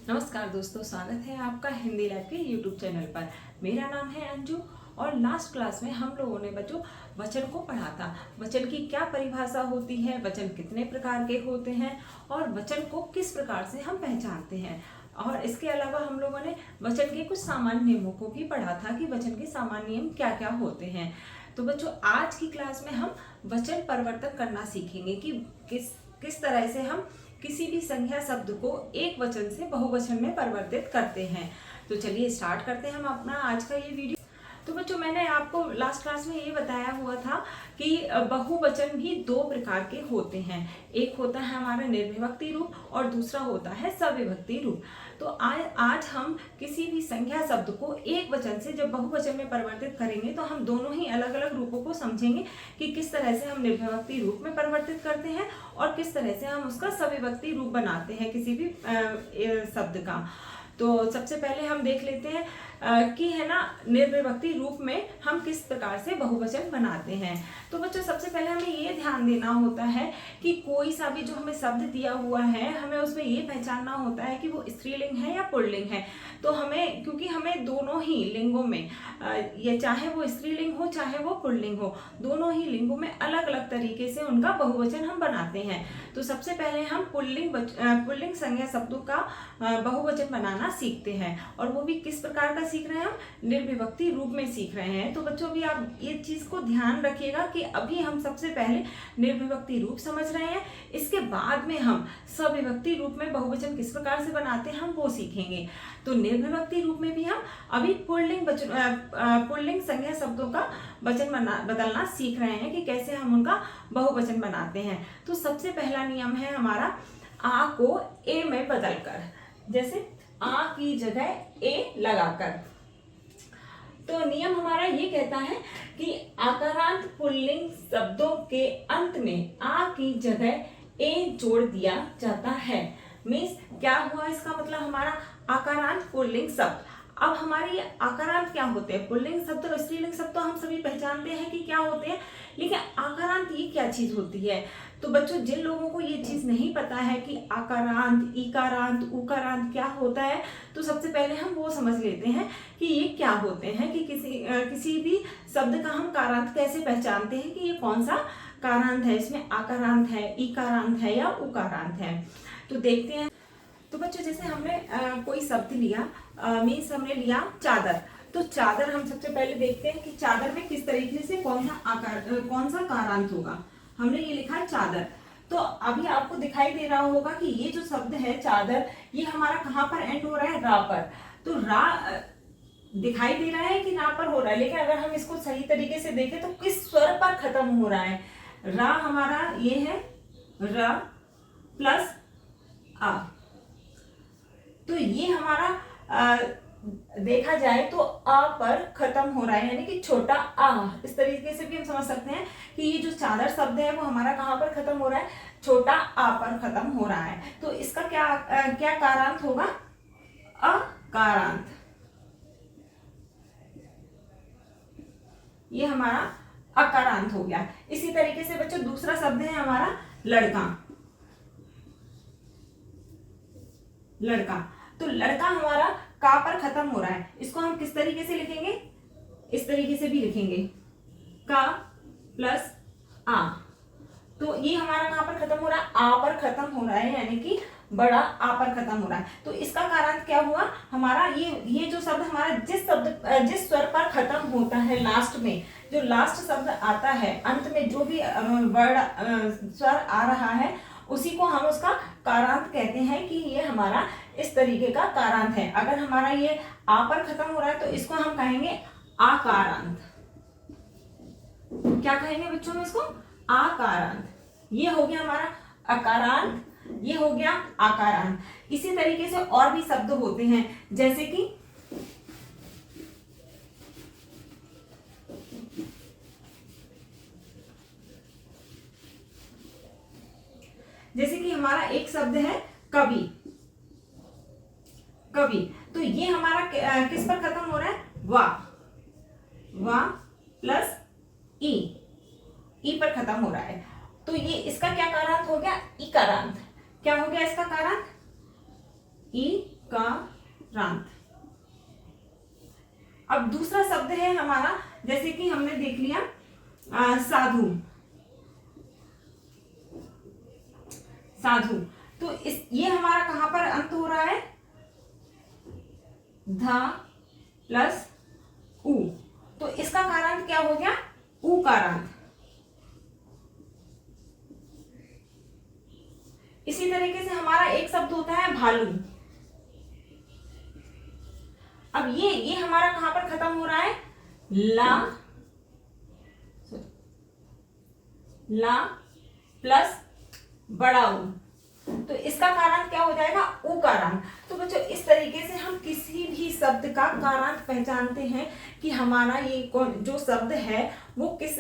नमस्कार दोस्तों, स्वागत है आपका हिंदी लैब के यूट्यूब चैनल पर। मेरा नाम है अंजू और लास्ट क्लास में हम लोगों ने बच्चों वचन को पढ़ा था। वचन की क्या परिभाषा होती है, वचन कितने प्रकार के होते हैं और वचन को किस प्रकार से हम पहचानते हैं। और इसके अलावा हम लोगों ने वचन के कुछ सामान्य नियमों को भी पढ़ा था कि वचन के सामान्य नियम क्या क्या होते हैं। तो बच्चों, आज की क्लास में हम वचन परिवर्तन करना सीखेंगे कि किस तरह से हम किसी भी संख्या शब्द को एक वचन से बहुवचन में परिवर्तित करते हैं। तो चलिए स्टार्ट करते हैं हम अपना आज का ये वीडियो। तो बच्चों, मैंने आपको लास्ट क्लास में ये बताया हुआ था कि बहुवचन भी दो प्रकार के होते हैं। एक होता है हमारा निर्विभक्ति रूप और दूसरा होता है सविभक्ति रूप। तो आज हम किसी भी संख्या शब्द को एक वचन से जब बहुवचन में परिवर्तित करेंगे तो हम दोनों ही अलग अलग रूपों को समझेंगे कि किस तरह से हम निर्विभक्ति रूप में परिवर्तित करते हैं और किस तरह से हम उसका सविभक्ति रूप बनाते हैं किसी भी शब्द का। तो सबसे पहले हम देख लेते हैं कि है ना, निर्विभक्ति रूप में हम किस प्रकार से बहुवचन बनाते हैं। तो बच्चों, सबसे पहले हमें ये ध्यान देना होता है कि कोई सा भी जो हमें शब्द दिया हुआ है, हमें उसमें ये पहचानना होता है कि वो स्त्रीलिंग है या पुल्लिंग है। तो क्योंकि हमें दोनों ही लिंगों में, ये चाहे वो स्त्रीलिंग हो चाहे वो पुल्लिंग हो, दोनों ही लिंगों में अलग अलग तरीके से उनका बहुवचन हम बनाते हैं। तो सबसे पहले हम पुल्लिंग संज्ञा शब्दों का बहुवचन बनाना सीखते हैं, और वो भी किस प्रकार का सीख रहे हैं, हम निर्विभक्ति रूप में सीख रहे हैं। तो बच्चों, भी आप ये चीज को ध्यान रखिएगा कि अभी हम सबसे पहले निर्विभक्ति रूप समझ रहे हैं, इसके बाद में हम सविभक्ति रूप में बहुवचन किस प्रकार से बनाते हैं हम वो सीखेंगे। तो निर्विभक्ति रूप में भी हम अभी पुल्लिंग संज्ञा शब्दों का वचन बदलना सीख रहे हैं कि कैसे हम उनका बहुवचन बनाते हैं। तो सबसे पहला नियम है हमारा आ को ए में बदलकर, जैसे आ की जगह ए लगाकर। तो नियम हमारा ये कहता है कि आकारांत पुल्लिंग शब्दों के अंत में आ की जगह ए जोड़ दिया जाता है। मीन्स क्या हुआ, इसका मतलब हमारा आकारांत पुल्लिंग शब्द। अब हमारे ये आकारांत क्या होते हैं, पुल्लिंग शब्द और स्त्रीलिंग शब्द तो हम सभी पहचानते हैं कि क्या होते हैं, लेकिन आकारांत ये क्या चीज होती है। तो बच्चों, जिन लोगों को ये चीज नहीं पता है कि आकारांत, इकारांत, उकारांत क्या होता है, तो सबसे पहले हम वो समझ लेते हैं कि ये क्या होते हैं, कि किसी भी शब्द का हम कारांत कैसे पहचानते हैं कि ये कौन सा कारांत है, इसमें आकारांत है, इकारांत है या उकारांत है। तो देखते हैं। तो बच्चों, जैसे हमने कोई शब्द लिया, मीन्स हमने लिया चादर। तो चादर हम सबसे पहले देखते हैं कि चादर में किस तरीके से कौन सा कारांत होगा। हमने ये लिखा है चादर। तो अभी आपको दिखाई दे रहा होगा कि ये जो शब्द है चादर, ये हमारा कहाँ पर एंड हो रहा है, रा पर। तो रा दिखाई दे रहा है कि रा पर हो रहा है, लेकिन अगर हम इसको सही तरीके से देखें तो किस स्वर पर खत्म हो रहा है। रा हमारा ये है, र प्लस आ। तो ये हमारा देखा जाए तो आ पर खत्म हो रहा है, यानी कि छोटा आ। इस तरीके से भी हम समझ सकते हैं कि ये जो चादर शब्द है वो हमारा कहाँ पर खत्म हो रहा है, छोटा आ पर खत्म हो रहा है। तो इसका क्या कारांत होगा, अकारांत। ये हमारा अकारांत हो गया। इसी तरीके से बच्चों दूसरा शब्द है हमारा लड़का। लड़का, तो लड़का हमारा का पर खत्म हो रहा है, इसको हम किस तरीके से लिखेंगे, इस तरीके से भी लिखेंगे, का प्लस आ। तो ये हमारा कहां पर खत्म हो रहा है, आ पर खत्म हो रहा है, यानी कि बड़ा आ पर खत्म हो रहा है। तो इसका कारांत क्या हुआ हमारा, ये जो शब्द हमारा जिस स्वर पर खत्म होता है, लास्ट में जो लास्ट शब्द आता है, अंत में जो भी वर्ड स्वर आ रहा है, उसी को हम उसका कारांत कहते हैं कि ये हमारा इस तरीके का कारांत है। अगर हमारा ये आ पर खत्म हो रहा है तो इसको हम कहेंगे आकारांत। क्या कहेंगे बच्चों में इसको, आकारांत। ये हो गया हमारा अकारांत, ये हो गया आकारांत। इसी तरीके से और भी शब्द होते हैं, जैसे कि हमारा एक शब्द है कवि। कवि, तो ये हमारा किस पर खत्म हो रहा है, वा प्लस ई पर खत्म हो रहा है। तो ये इसका क्या कारांत हो गया, इकारांत। क्या हो गया इसका कारांत, ई कारांत। अब दूसरा शब्द है हमारा, जैसे कि हमने देख लिया साधु। साधु, तो ये हमारा कहां पर अंत हो रहा है, ध प्लस उ, तो इसका कारांत क्या हो गया, उकारांत। इसी तरीके से हमारा एक शब्द होता है भालू। अब ये हमारा कहां पर खत्म हो रहा है, ला प्लस बड़ा ऊ, तो इसका कारांत क्या हो जाएगा, उकारांत। तो बच्चों इस तरीके से हम किसी भी शब्द का कारांत पहचानते हैं कि हमारा ये जो शब्द है वो किस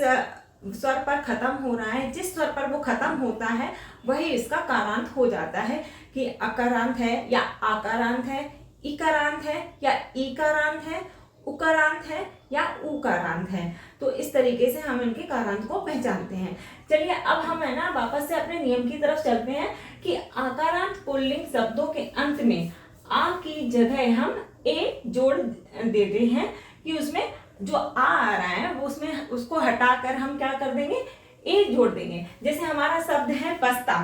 स्वर पर खत्म हो रहा है। जिस स्वर पर वो खत्म होता है वही इसका कारांत हो जाता है, कि अकारांत है या आकारांत है, इकारांत है या ईकारांत है, उकारांत है या उकारांत है। तो इस तरीके से हम इनके कारांत को पहचानते हैं। चलिए अब हम है ना वापस से अपने नियम की तरफ चलते हैं कि आकारांत पुल्लिंग शब्दों के अंत में आ की जगह हम ए जोड़ देते हैं, कि उसमें जो आ रहा है वो उसमें उसको हटाकर हम क्या कर देंगे, ए जोड़ देंगे। जैसे हमारा शब्द है बस्ता,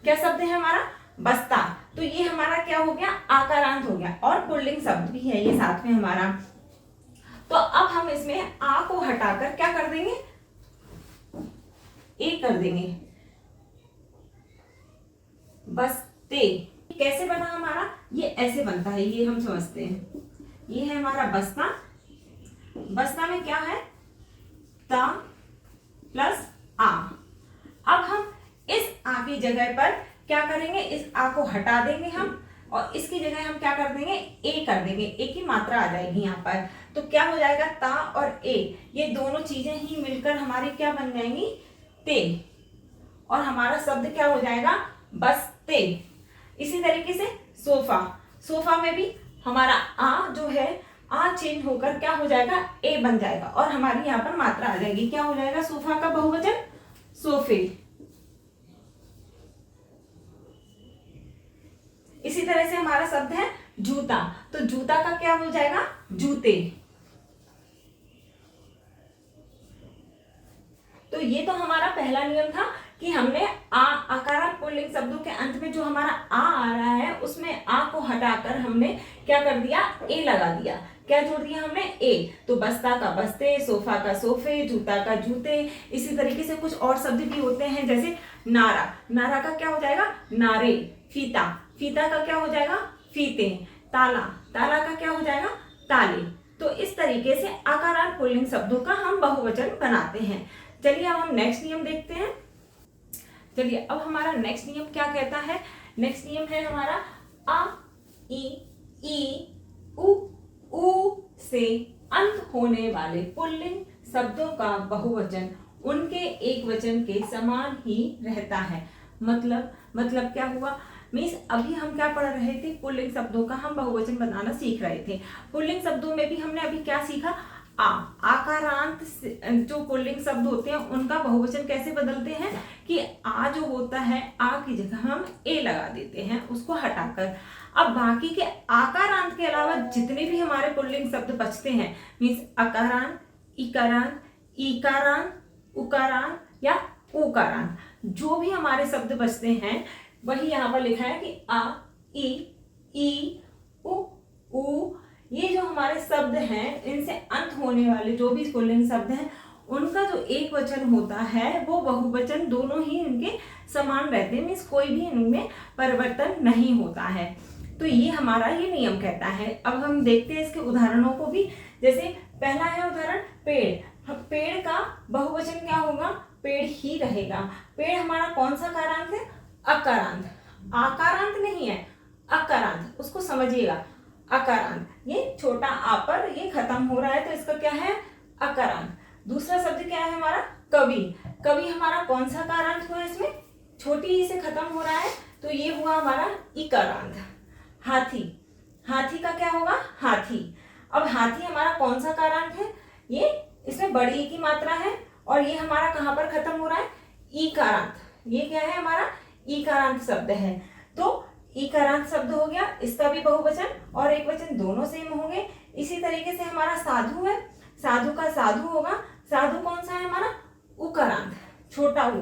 क्या शब्द है हमारा, बस्ता, तो ये हमारा क्या हो गया, आकारांत हो गया, और पुल्लिंग शब्द भी है ये साथ में हमारा। तो अब हम इसमें आ को हटाकर क्या कर देंगे, ए कर देंगे, बस्ते। कैसे बना हमारा, ये ऐसे बनता है, ये हम समझते हैं। ये है हमारा बस्ता, बस्ता में क्या है, ता प्लस आ। अब हम इस आ की जगह पर क्या करेंगे, इस आ को हटा देंगे हम, और इसकी जगह हम क्या कर देंगे, ए कर देंगे, ए की मात्रा आ जाएगी यहाँ पर। तो क्या हो जाएगा, ता और ए, ये दोनों चीजें ही मिलकर हमारी क्या बन जाएंगी, ते, और हमारा शब्द क्या हो जाएगा, बस्ते। इसी तरीके से सोफा, सोफा में भी हमारा आ जो है, आ चेंज होकर क्या हो जाएगा, ए बन जाएगा, और हमारी यहाँ पर मात्रा आ जाएगी, क्या हो जाएगा, सोफा का बहुवचन सोफे। इसी तरह से हमारा शब्द है जूता, तो जूता का क्या हो जाएगा, जूते। तो ये तो हमारा पहला नियम था कि हमने आकारांत पुल्लिंग शब्दों के अंत में जो हमारा आ रहा है उसमें आ को हटाकर हमने क्या कर दिया, ए लगा दिया। क्या जोड़ दिया हमने, ए। तो बस्ता का बस्ते, सोफा का सोफे, जूता का जूते। इसी तरीके से कुछ और शब्द भी होते हैं, जैसे नारा, नारा का क्या हो जाएगा, नारे। फीता, फीता का क्या हो जाएगा, फीते। ताला, ताला का क्या हो जाएगा, ताले। तो इस तरीके से आकारांत पुल्लिंग शब्दों का हम बहुवचन बनाते हैं। चलिए अब हम नेक्स्ट नियम देखते हैं। चलिए अब हमारा नेक्स्ट नियम क्या कहता है, नेक्स्ट नियम है हमारा आ, ई, उ से अंत होने वाले पुल्लिंग शब्दों का बहुवचन उनके एक वचन के समान ही रहता है। मतलब क्या हुआ, मीन्स अभी हम क्या पढ़ रहे थे, पुल्लिंग शब्दों का हम बहुवचन बनाना सीख रहे थे। पुल्लिंग शब्दों में भी हमने अभी क्या सीखा, आकारांत जो पुल्लिंग शब्द होते हैं उनका बहुवचन कैसे बदलते हैं, कि आ जो होता है, आ की जगह हम ए लगा देते हैं उसको हटाकर। अब बाकी के आकारांत के अलावा जितने भी हमारे पुल्लिंग शब्द बचते हैं, मीन्स अकारांत, इकारांत, ईकारांत, उकारांत या उकारांत, जो भी हमारे शब्द बचते हैं वही यहाँ पर लिखा है कि आ, ई, उ, ये जो हमारे शब्द हैं इनसे अंत होने वाले जो भी पुल्लिंग शब्द हैं उनका जो एक वचन होता है वो बहुवचन दोनों ही इनके समान रहते हैं, मीन्स कोई भी इनमें परिवर्तन नहीं होता है। तो ये हमारा ये नियम कहता है। अब हम देखते हैं इसके उदाहरणों को भी। जैसे पहला है उदाहरण पेड़, पेड़ का बहुवचन क्या होगा, पेड़ ही रहेगा। पेड़ हमारा कौन सा कारांत है, अकारांत, आकारांत नहीं है, अकारांत, उसको समझिएगा, अकारांत। ये छोटा आ पर ये खत्म हो रहा है तो इसका क्या है, अकारांत। दूसरा शब्द क्या है हमारा, कवि, कवि हमारा कौन सा कारांत हुआ, इसमें छोटी ई से खत्म हो रहा है तो ये हुआ हमारा इकारांत। हाथी, हाथी का क्या होगा, हाथी। अब हाथी हमारा कौन सा कारांत है, ये इसमें बड़ी ई की मात्रा है और ये हमारा कहां पर खत्म हो रहा है, ईकारांत। ये क्या है हमारा, ईकारांत शब्द है। तो ईकारांत शब्द हो गया, इसका भी बहुवचन और एक वचन दोनों सेम होंगे। इसी तरीके से हमारा साधु है, साधु का साधु होगा। साधु कौन सा है हमारा? उकारांत, छोटा ऊ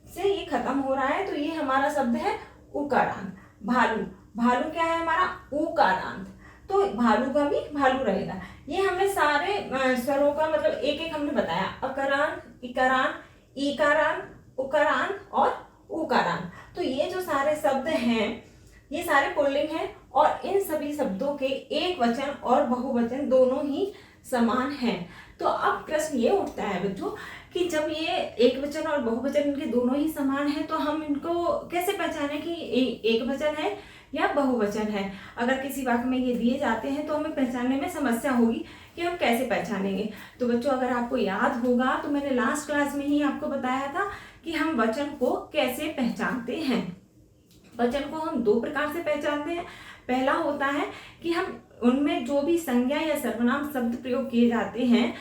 से ये खत्म हो रहा है, तो ये हमारा शब्द है उकारांत। भालू, भालू क्या है हमारा? उकारांत, तो भालू का भी भालू रहेगा। ये हमने सारे स्वरों का मतलब एक एक हमने बताया, अकारांत, इकारांत, ईकारांत, उकारांत और उकारांत। तो ये जो सारे शब्द हैं ये सारे पुल्लिंग हैं और इन सभी शब्दों के एक वचन और बहुवचन दोनों ही समान हैं। तो अब प्रश्न ये उठता है बच्चों कि जब ये एक वचन और बहुवचन इनके दोनों ही समान हैं तो हम इनको कैसे पहचानें कि एक वचन है या बहुवचन है? अगर किसी वाक्य में ये दिए जाते हैं तो हमें पहचानने में समस्या होगी कि हम कैसे पहचानेंगे। तो बच्चों अगर आपको याद होगा तो मैंने लास्ट क्लास में ही आपको बताया था कि हम वचन को कैसे पहचानते हैं। वचन को हम दो प्रकार से पहचानते हैं। पहला होता है कि हम उनमें जो भी संज्ञा या सर्वनाम शब्द प्रयोग किए जाते हैं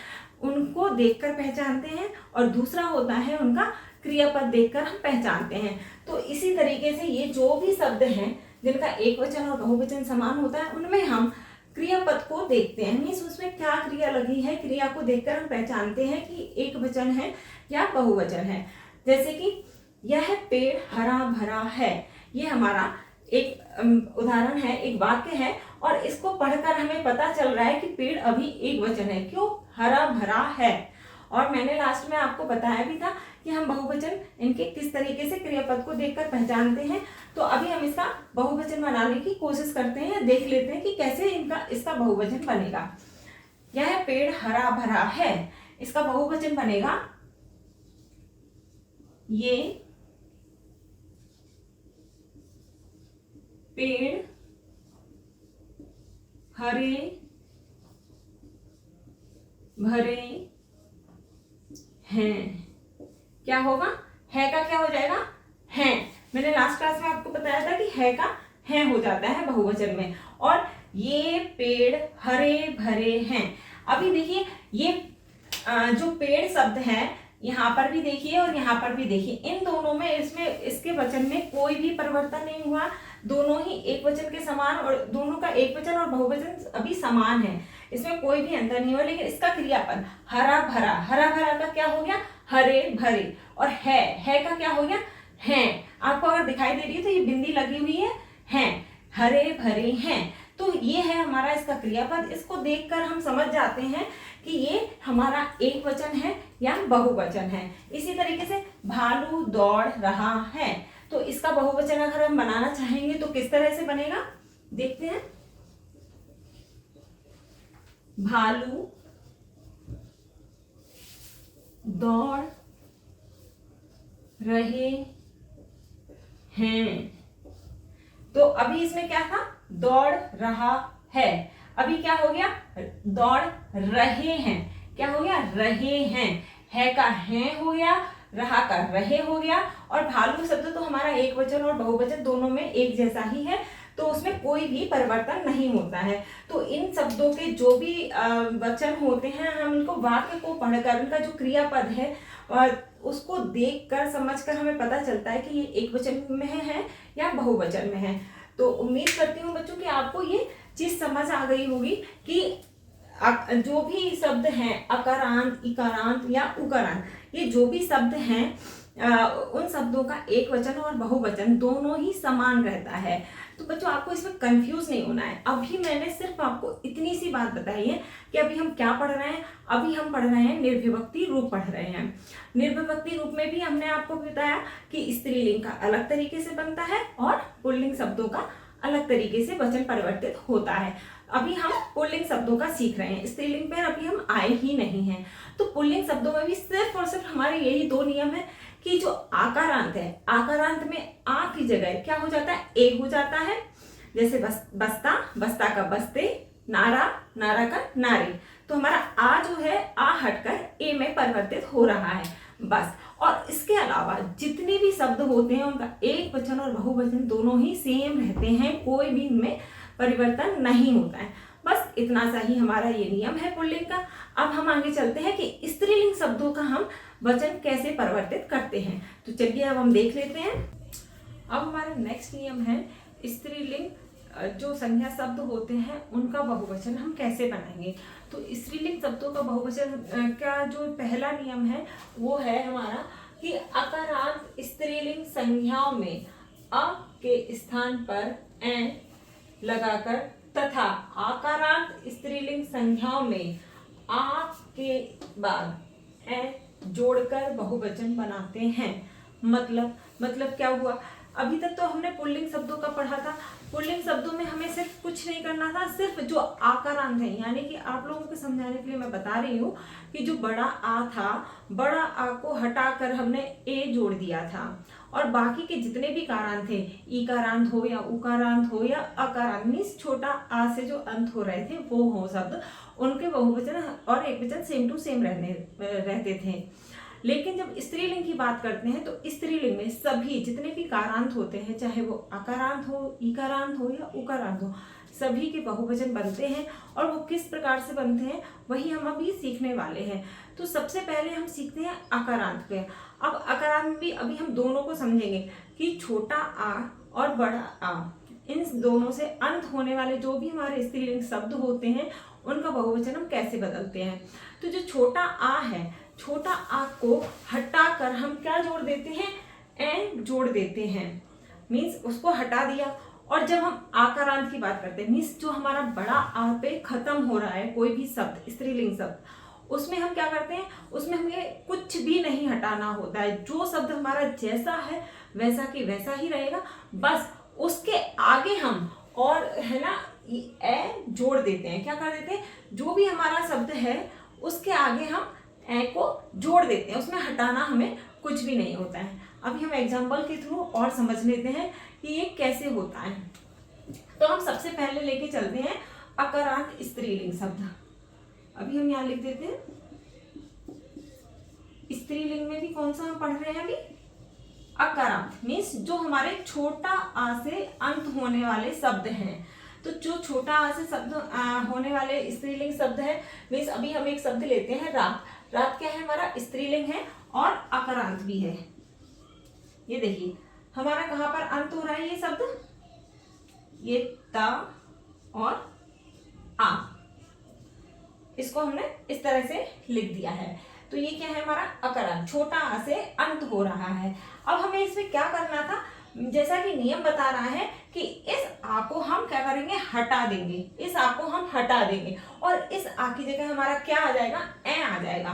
उनको देखकर पहचानते हैं, और दूसरा होता है उनका क्रियापद देखकर हम पहचानते हैं। तो इसी तरीके से ये जो भी शब्द हैं जिनका एक वचन और बहुवचन समान होता है उनमें हम क्रियापद को देखते हैं, मीन्स उसमें क्या क्रिया लगी है, क्रिया को देखकर हम पहचानते हैं कि एक वचन है या बहुवचन है। जैसे कि यह पेड़ हरा भरा है, ये हमारा एक उदाहरण है, एक वाक्य है, और इसको पढ़कर हमें पता चल रहा है कि पेड़ अभी एक वचन है। क्यों? हरा भरा है। और मैंने लास्ट में आपको बताया भी था कि हम बहुवचन इनके किस तरीके से क्रियापद को देखकर पहचानते हैं। तो अभी हम इसका बहुवचन बनाने की कोशिश करते हैं, देख लेते हैं कि कैसे इसका बहुवचन बनेगा। यह पेड़ हरा भरा है, इसका बहुवचन बनेगा ये पेड़ हरे भरे हैं। क्या होगा? है का क्या हो जाएगा? हैं। मैंने लास्ट क्लास में आपको बताया था कि है का हैं हो जाता है बहुवचन में। और ये पेड़ हरे भरे हैं। अभी देखिए ये जो पेड़ शब्द है यहाँ पर भी देखिए और यहाँ पर भी देखिए, इन दोनों में इसके वचन में कोई भी परिवर्तन नहीं हुआ। दोनों ही एक वचन के समान, और दोनों का एक वचन और बहुवचन अभी समान है, इसमें कोई भी अंतर नहीं हुआ। लेकिन इसका क्रियापद हरा भरा, हरा भरा का क्या हो गया? हरे भरे। और है का क्या हो गया? हैं। आपको अगर दिखाई दे रही है तो ये बिंदी लगी हुई है, हैं, हरे भरे हैं। तो ये है हमारा इसका क्रियापद। इसको देखकर हम समझ जाते हैं कि ये हमारा एक वचन है या बहुवचन है। इसी तरीके से भालू दौड़ रहा है, तो इसका बहुवचन अगर हम बनाना चाहेंगे तो किस तरह से बनेगा, देखते हैं। भालू दौड़ रहे हैं। तो अभी इसमें क्या था? दौड़ रहा है। अभी क्या हो गया? दौड़ रहे हैं। क्या हो गया? रहे हैं। है का हैं हो गया, रहा का रहे हो गया। और भालू शब्द तो हमारा एक वचन और बहुवचन दोनों में एक जैसा ही है, तो उसमें कोई भी परिवर्तन नहीं होता है। तो इन शब्दों के जो भी वचन होते हैं हम इनको वाक्य को पढ़कर उनका जो क्रियापद है उसको देखकर समझकर हमें पता चलता है कि ये एक वचन में है या बहुवचन में है। तो उम्मीद करती हूँ बच्चों कि आपको ये चीज समझ आ गई होगी कि जो भी शब्द हैं अकारांत, इकारांत या उकारांत, ये जो भी शब्द हैं उन शब्दों का एक वचन और बहुवचन दोनों ही समान रहता है। तो बच्चों आपको इसमें कंफ्यूज नहीं होना है। अभी मैंने सिर्फ आपको इतनी सी बात बताई है कि अभी हम क्या पढ़ रहे हैं। अभी हम पढ़ रहे हैं निर्विभक्ति रूप पढ़ रहे हैं। निर्विभक्ति रूप में भी हमने आपको बताया कि स्त्रीलिंग का अलग तरीके से बनता है और पुल्लिंग शब्दों का अलग तरीके से वचन परिवर्तित होता है। अभी हम पुल्लिंग शब्दों का सीख रहे हैं, स्त्रीलिंग पर अभी हम आए ही नहीं हैं। तो पुल्लिंग शब्दों में भी सिर्फ और सिर्फ हमारे यही दो नियम है कि जो आकारांत है, आकारांत में आ की जगह क्या हो जाता है? ए हो जाता है। जैसे बस्ता, बस्ता का बस्ते, नारा, नारा का नारे। तो हमारा आ जो है आ हटकर ए में परिवर्तित हो रहा है बस। और इसके अलावा जितने भी शब्द होते हैं उनका एक वचन और बहुवचन दोनों ही सेम रहते हैं, कोई भी इनमें परिवर्तन नहीं होता है। बस इतना सा ही हमारा ये नियम है पुल्लिंग का। अब हम आगे चलते हैं कि स्त्रीलिंग शब्दों का हम वचन कैसे परिवर्तित करते हैं। तो चलिए अब हम देख लेते हैं। अब हमारा नेक्स्ट नियम है स्त्रीलिंग जो संज्ञा शब्द होते हैं उनका बहुवचन हम कैसे बनाएंगे। तो स्त्रीलिंग शब्दों का बहुवचन का जो पहला नियम है वो है हमारा कि अकारांत स्त्रीलिंग संज्ञाओं में अ के स्थान पर ए लगाकर तथा आकारांत स्त्रीलिंग संज्ञाओं में आ के बाद ए जोड़कर बहुवचन बनाते हैं। मतलब क्या हुआ, अभी तक तो हमने पुल्लिंग शब्दों का पढ़ा था। पुल्लिंग शब्दों में हमें सिर्फ कुछ नहीं करना था, सिर्फ जो आकारांत है, यानी कि आप लोगों को समझाने के लिए मैं बता रही हूँ कि जो बड़ा आ था, बड़ा आ को हटाकर हमने ए जोड़ दिया था और बाकी के जितने भी कारांत थे, ईकारांत हो या उकारांत हो या अकारांत, मीन्स छोटा आ से जो अंत हो रहे थे वो हो शब्द, उनके बहुवचन और एकवचन सेम टू सेम रहते थे। लेकिन जब स्त्रीलिंग की बात करते हैं तो स्त्रीलिंग में सभी जितने भी कारांत होते हैं, चाहे वो अकारांत हो, ईकारांत हो या उकारांत हो, सभी के बहुवचन बनते हैं। और वो किस प्रकार से बनते हैं वही हम अभी सीखने वाले हैं। तो सबसे पहले हम सीखते हैं अकारांत पे। अब अकारांत भी अभी हम दोनों को समझेंगे कि छोटा आ और बड़ा आ, इन दोनों से अंत होने वाले जो भी हमारे स्त्रीलिंग शब्द होते हैं उनका बहुवचन हम कैसे बदलते हैं। तो जो छोटा आ है, छोटा आ को हटाकर हम क्या जोड़ देते हैं, ए जोड़ देते हैं, मीन्स उसको हटा दिया। और जब हम आकारांत की बात करते हैं, मीन्स जो हमारा बड़ा आ पे खत्म हो रहा है कोई भी शब्द, स्त्रीलिंग शब्द, उसमें हम क्या करते हैं, उसमें हमें कुछ भी नहीं हटाना होता है। जो शब्द हमारा जैसा है वैसा की वैसा ही रहेगा, बस उसके आगे हम और है ना ए जोड़ देते हैं। क्या कर देते हैं, जो भी हमारा शब्द है उसके आगे हम ए को जोड़ देते हैं, उसमें हटाना हमें कुछ भी नहीं होता है। अभी हम एग्जाम्पल के थ्रू और समझ लेते हैं कि ये कैसे होता है। तो हम सबसे पहले लेके चलते हैं अकारांत स्त्रीलिंग शब्द। अभी हम यहाँ लिख देते हैं, स्त्रीलिंग में भी कौन सा हम पढ़ रहे हैं अभी, अकारांत, मीन्स जो हमारे छोटा आ से अंत होने वाले शब्द हैं। तो जो छोटा आ से शब्द होने वाले स्त्रीलिंग शब्द है, मीन्स अभी हम एक शब्द लेते हैं रात। रात क्या है, हमारा स्त्रीलिंग है और अकारांत भी है। ये देखिए हमारा कहाँ पर अंत हो रहा है, ये शब्द, ये ता और आ, इसको हमने इस तरह से लिख दिया है। तो ये क्या है, हमारा अकारांत, छोटा आ से अंत हो रहा है। अब हमें इसमें क्या करना था, जैसा कि नियम बता रहा है कि इस आ को हम क्या करेंगे, हटा देंगे, इस आ को हम हटा देंगे और इस आ की जगह हमारा क्या आ जाएगा, ए आ जाएगा।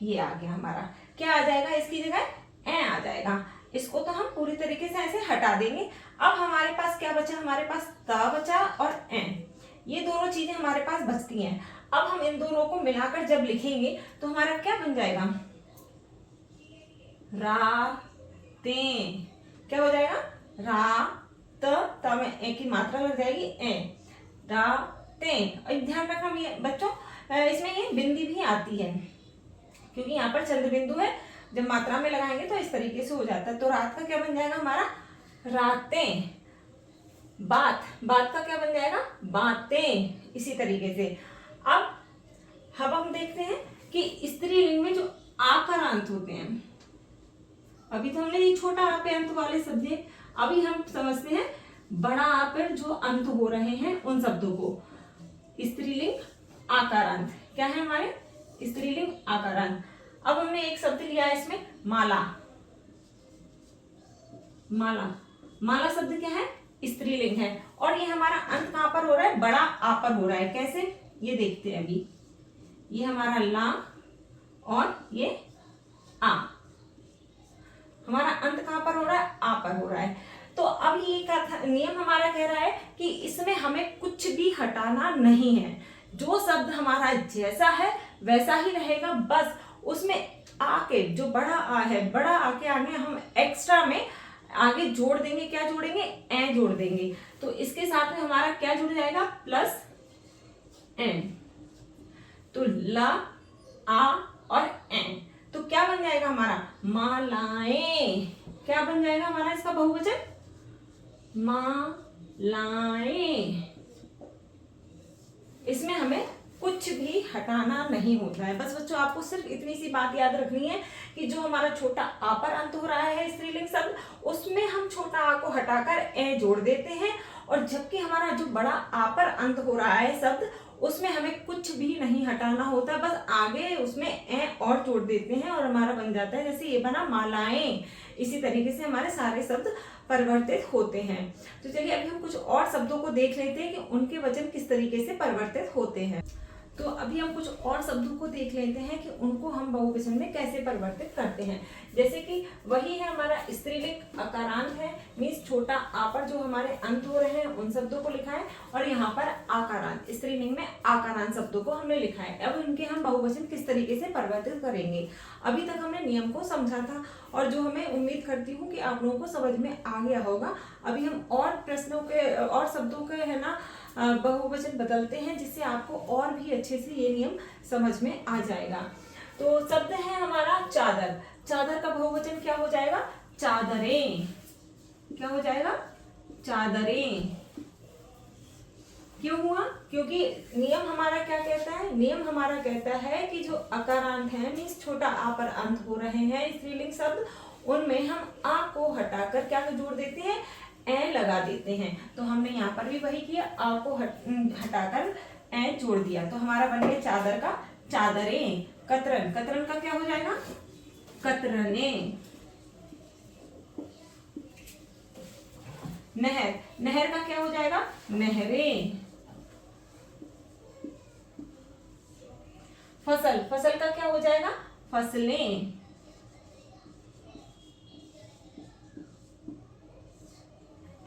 ये आ गया हमारा, क्या आ जाएगा, इसकी जगह ए आ जाएगा। इसको तो हम पूरी तरीके से ऐसे हटा देंगे। अब हमारे पास क्या बचा, हमारे पास ता बचा और ए, ये दोनों चीजें हमारे पास बचती हैं। अब हम इन दोनों को मिलाकर जब लिखेंगे तो हमारा क्या बन जाएगा, रातें, क्या हो जाएगा, रात में ए की मात्रा लग जाएगी ए, रातें। और ध्यान रखना बच्चों, इसमें ये बिंदी भी आती है क्योंकि यहाँ पर चंद्र बिंदु है, जब मात्रा में लगाएंगे तो इस तरीके से हो जाता है। तो रात का क्या बन जाएगा हमारा, रातें। बात का क्या बन जाएगा, बातें, इसी तरीके से। अब हम देखते हैं कि स्त्रीलिंग में जो आकारांत होते हैं, अभी तो हमने ये छोटा आ पे अंत वाले शब्द है, अभी हम समझते हैं बड़ा आ पर जो अंत हो रहे हैं उन शब्दों को। स्त्रीलिंग आकारांत क्या है हमारे, स्त्रीलिंग आकारांत। अब हमने एक शब्द लिया है इसमें, माला। माला शब्द क्या है, स्त्रीलिंग है और ये हमारा अंत कहां पर हो रहा है, बड़ा आ पर हो रहा है। कैसे, ये देखते हैं अभी, ये हमारा ला और ये आ, हमारा अंत कहां पर हो रहा है, आ पर हो रहा है। तो अब ये नियम हमारा कह रहा है कि इसमें हमें कुछ भी हटाना नहीं है, जो शब्द हमारा जैसा है वैसा ही रहेगा, बस उसमें आके जो बड़ा आ है, बड़ा आ के आगे हम एक्स्ट्रा में आगे जोड़ देंगे, क्या जोड़ेंगे, ए जोड़ देंगे। तो इसके साथ में हमारा क्या जुड़ जाएगा, प्लस एन। तो ला, आ और एन, तो क्या बन जाएगा हमारा, मालाएं। क्या बन जाएगा हमारा इसका बहुवचन, मालाएं। इसमें हमें कुछ भी हटाना नहीं होता है। बस बच्चों आपको सिर्फ इतनी सी बात याद रखनी है कि जो हमारा छोटा आ पर अंत हो रहा है स्त्रीलिंग शब्द, उसमें हम छोटा आ को हटाकर ए जोड़ देते हैं, और जबकि हमारा जो बड़ा आ पर अंत हो रहा है शब्द, उसमें हमें कुछ भी नहीं हटाना होता, बस आगे उसमें ए और जोड़ देते हैं और हमारा बन जाता है। जैसे ये बना मालाएं, इसी तरीके से हमारे सारे शब्द परिवर्तित होते हैं। तो चलिए अभी हम कुछ और शब्दों को देख लेते हैं कि उनके वचन किस तरीके से परिवर्तित होते हैं। तो अभी हम कुछ और शब्दों को देख लेते हैं कि उनको हम बहुवचन में कैसे परिवर्तित करते हैं। जैसे कि वही है हमारा स्त्रीलिंग अकारांत है, मीन्स छोटा आ पर जो हमारे अंत हो रहे हैं उन शब्दों को लिखा है, और यहाँ पर आकारांत, स्त्रीलिंग में आकारांत शब्दों को हमने लिखा है। अब इनके हम बहुवचन किस तरीके से परिवर्तित करेंगे। अभी तक हमने नियम को समझा था, और जो हमें उम्मीद करती हूँ कि आप लोगों को समझ में आ गया होगा। अभी हम और प्रश्नों के और शब्दों के है ना बहुवचन बदलते हैं, जिससे आपको और भी अच्छे से ये नियम समझ में आ जाएगा। तो शब्द है हमारा चादर। चादर का बहुवचन क्या हो जाएगा? चादरें। क्या हो जाएगा? चादरें। क्यों हुआ? क्योंकि नियम हमारा क्या कहता है? नियम हमारा कहता है कि जो अकारांत है, मीन्स छोटा आ पर अंत हो रहे हैं स्त्रीलिंग शब्द, उनमें हम आ को हटाकर क्या जोड़ देते हैं? ए लगा देते हैं। तो हमने यहाँ पर भी वही किया, आ को हटाकर ए जोड़ दिया, तो हमारा बन गया चादर का चादरें। कतरन, कतरन का क्या हो जाएगा? कतरने। नहर, नहर का क्या हो जाएगा? नहरें। फसल, फसल का क्या हो जाएगा? फसलें।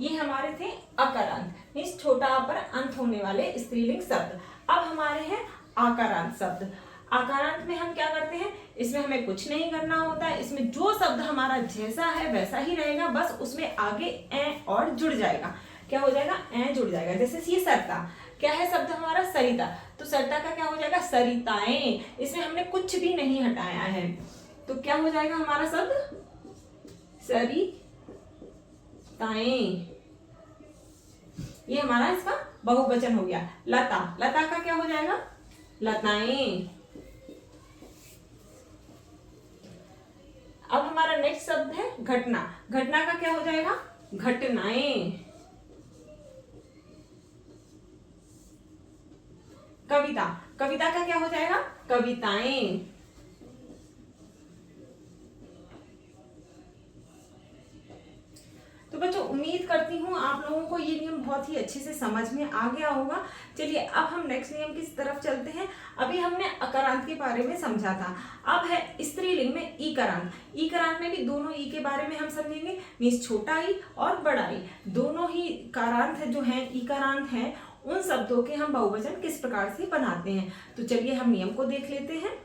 ये हमारे थे अकारांत, मीन्स छोटा आ पर अंत होने वाले स्त्रीलिंग शब्द। अब हमारे हैं आकारांत शब्द। आकारांत में हम क्या करते हैं? इसमें हमें कुछ नहीं करना होता है, इसमें जो शब्द हमारा जैसा है वैसा ही रहेगा, बस उसमें आगे ए और जुड़ जाएगा। क्या हो जाएगा? ए जुड़ जाएगा। जैसे ये सरिता, क्या है शब्द हमारा? सरिता, तो सरिता का क्या हो जाएगा? सरिताएं। इसमें हमने कुछ भी नहीं हटाया है, तो क्या हो जाएगा हमारा शब्द? सरिताएं। ये हमारा इसका बहुवचन हो गया। लता, लता का क्या हो जाएगा? लताएं। अब हमारा नेक्स्ट शब्द है घटना। घटना का क्या हो जाएगा? घटनाएं। कविता, कविता का क्या हो जाएगा? कविताएं। तो बच्चों उम्मीद करती हूँ आप लोगों को ये नियम बहुत ही अच्छे से समझ में आ गया होगा। चलिए अब हम नेक्स्ट नियम की तरफ चलते हैं। अभी हमने अकारांत के बारे में समझा था, अब है स्त्रीलिंग में ईकारांत। ईकारांत में भी दोनों ई के बारे में हम समझेंगे, मीन्स छोटा ई और बड़ा ई, दोनों ही कारांत जो हैं ईकारांत हैं, उन शब्दों के हम बहुवचन किस प्रकार से बनाते हैं। तो चलिए हम नियम को देख लेते हैं।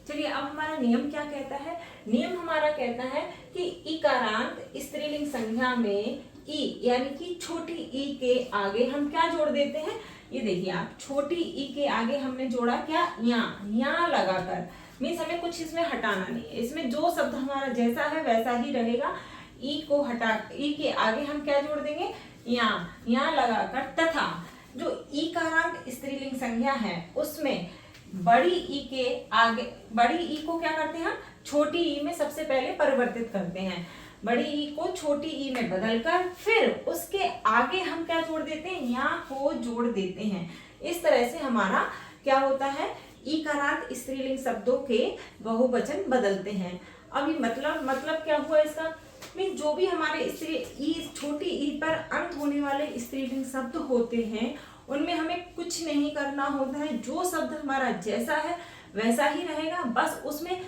चलिए अब हमारा नियम क्या कहता है? नियम हमारा कहता है कि इकारांत स्त्रीलिंग संज्ञा में ई यानी कि छोटी ई के आगे हम क्या जोड़ देते हैं? ये देखिए आप, छोटी ई के आगे हमने जोड़ा क्या? या लगाकर, मीन्स हमें कुछ इसमें हटाना नहीं है, इसमें जो शब्द हमारा जैसा है वैसा ही रहेगा। ई को हटा, ई के आगे हम क्या जोड़ देंगे? या लगाकर, तथा जो ईकारांत स्त्रीलिंग संज्ञा है उसमें बड़ी ई के आगे, बड़ी ई को क्या करते हैं? छोटी ई में सबसे पहले परिवर्तित करते हैं। बड़ी ई को छोटी ई में बदलकर फिर उसके आगे हम क्या जोड़ देते हैं? या को जोड़ देते हैं। इस तरह से हमारा क्या होता है? ईकारांत स्त्रीलिंग शब्दों के बहुवचन बदलते हैं। अभी मतलब क्या हुआ इसका? मीन जो भी हमारे स्त्री ई, छोटी ई पर अंत होने वाले स्त्रीलिंग शब्द होते हैं उनमें हमें कुछ नहीं करना होता है, जो शब्द हमारा जैसा है वैसा ही रहेगा, बस उसमें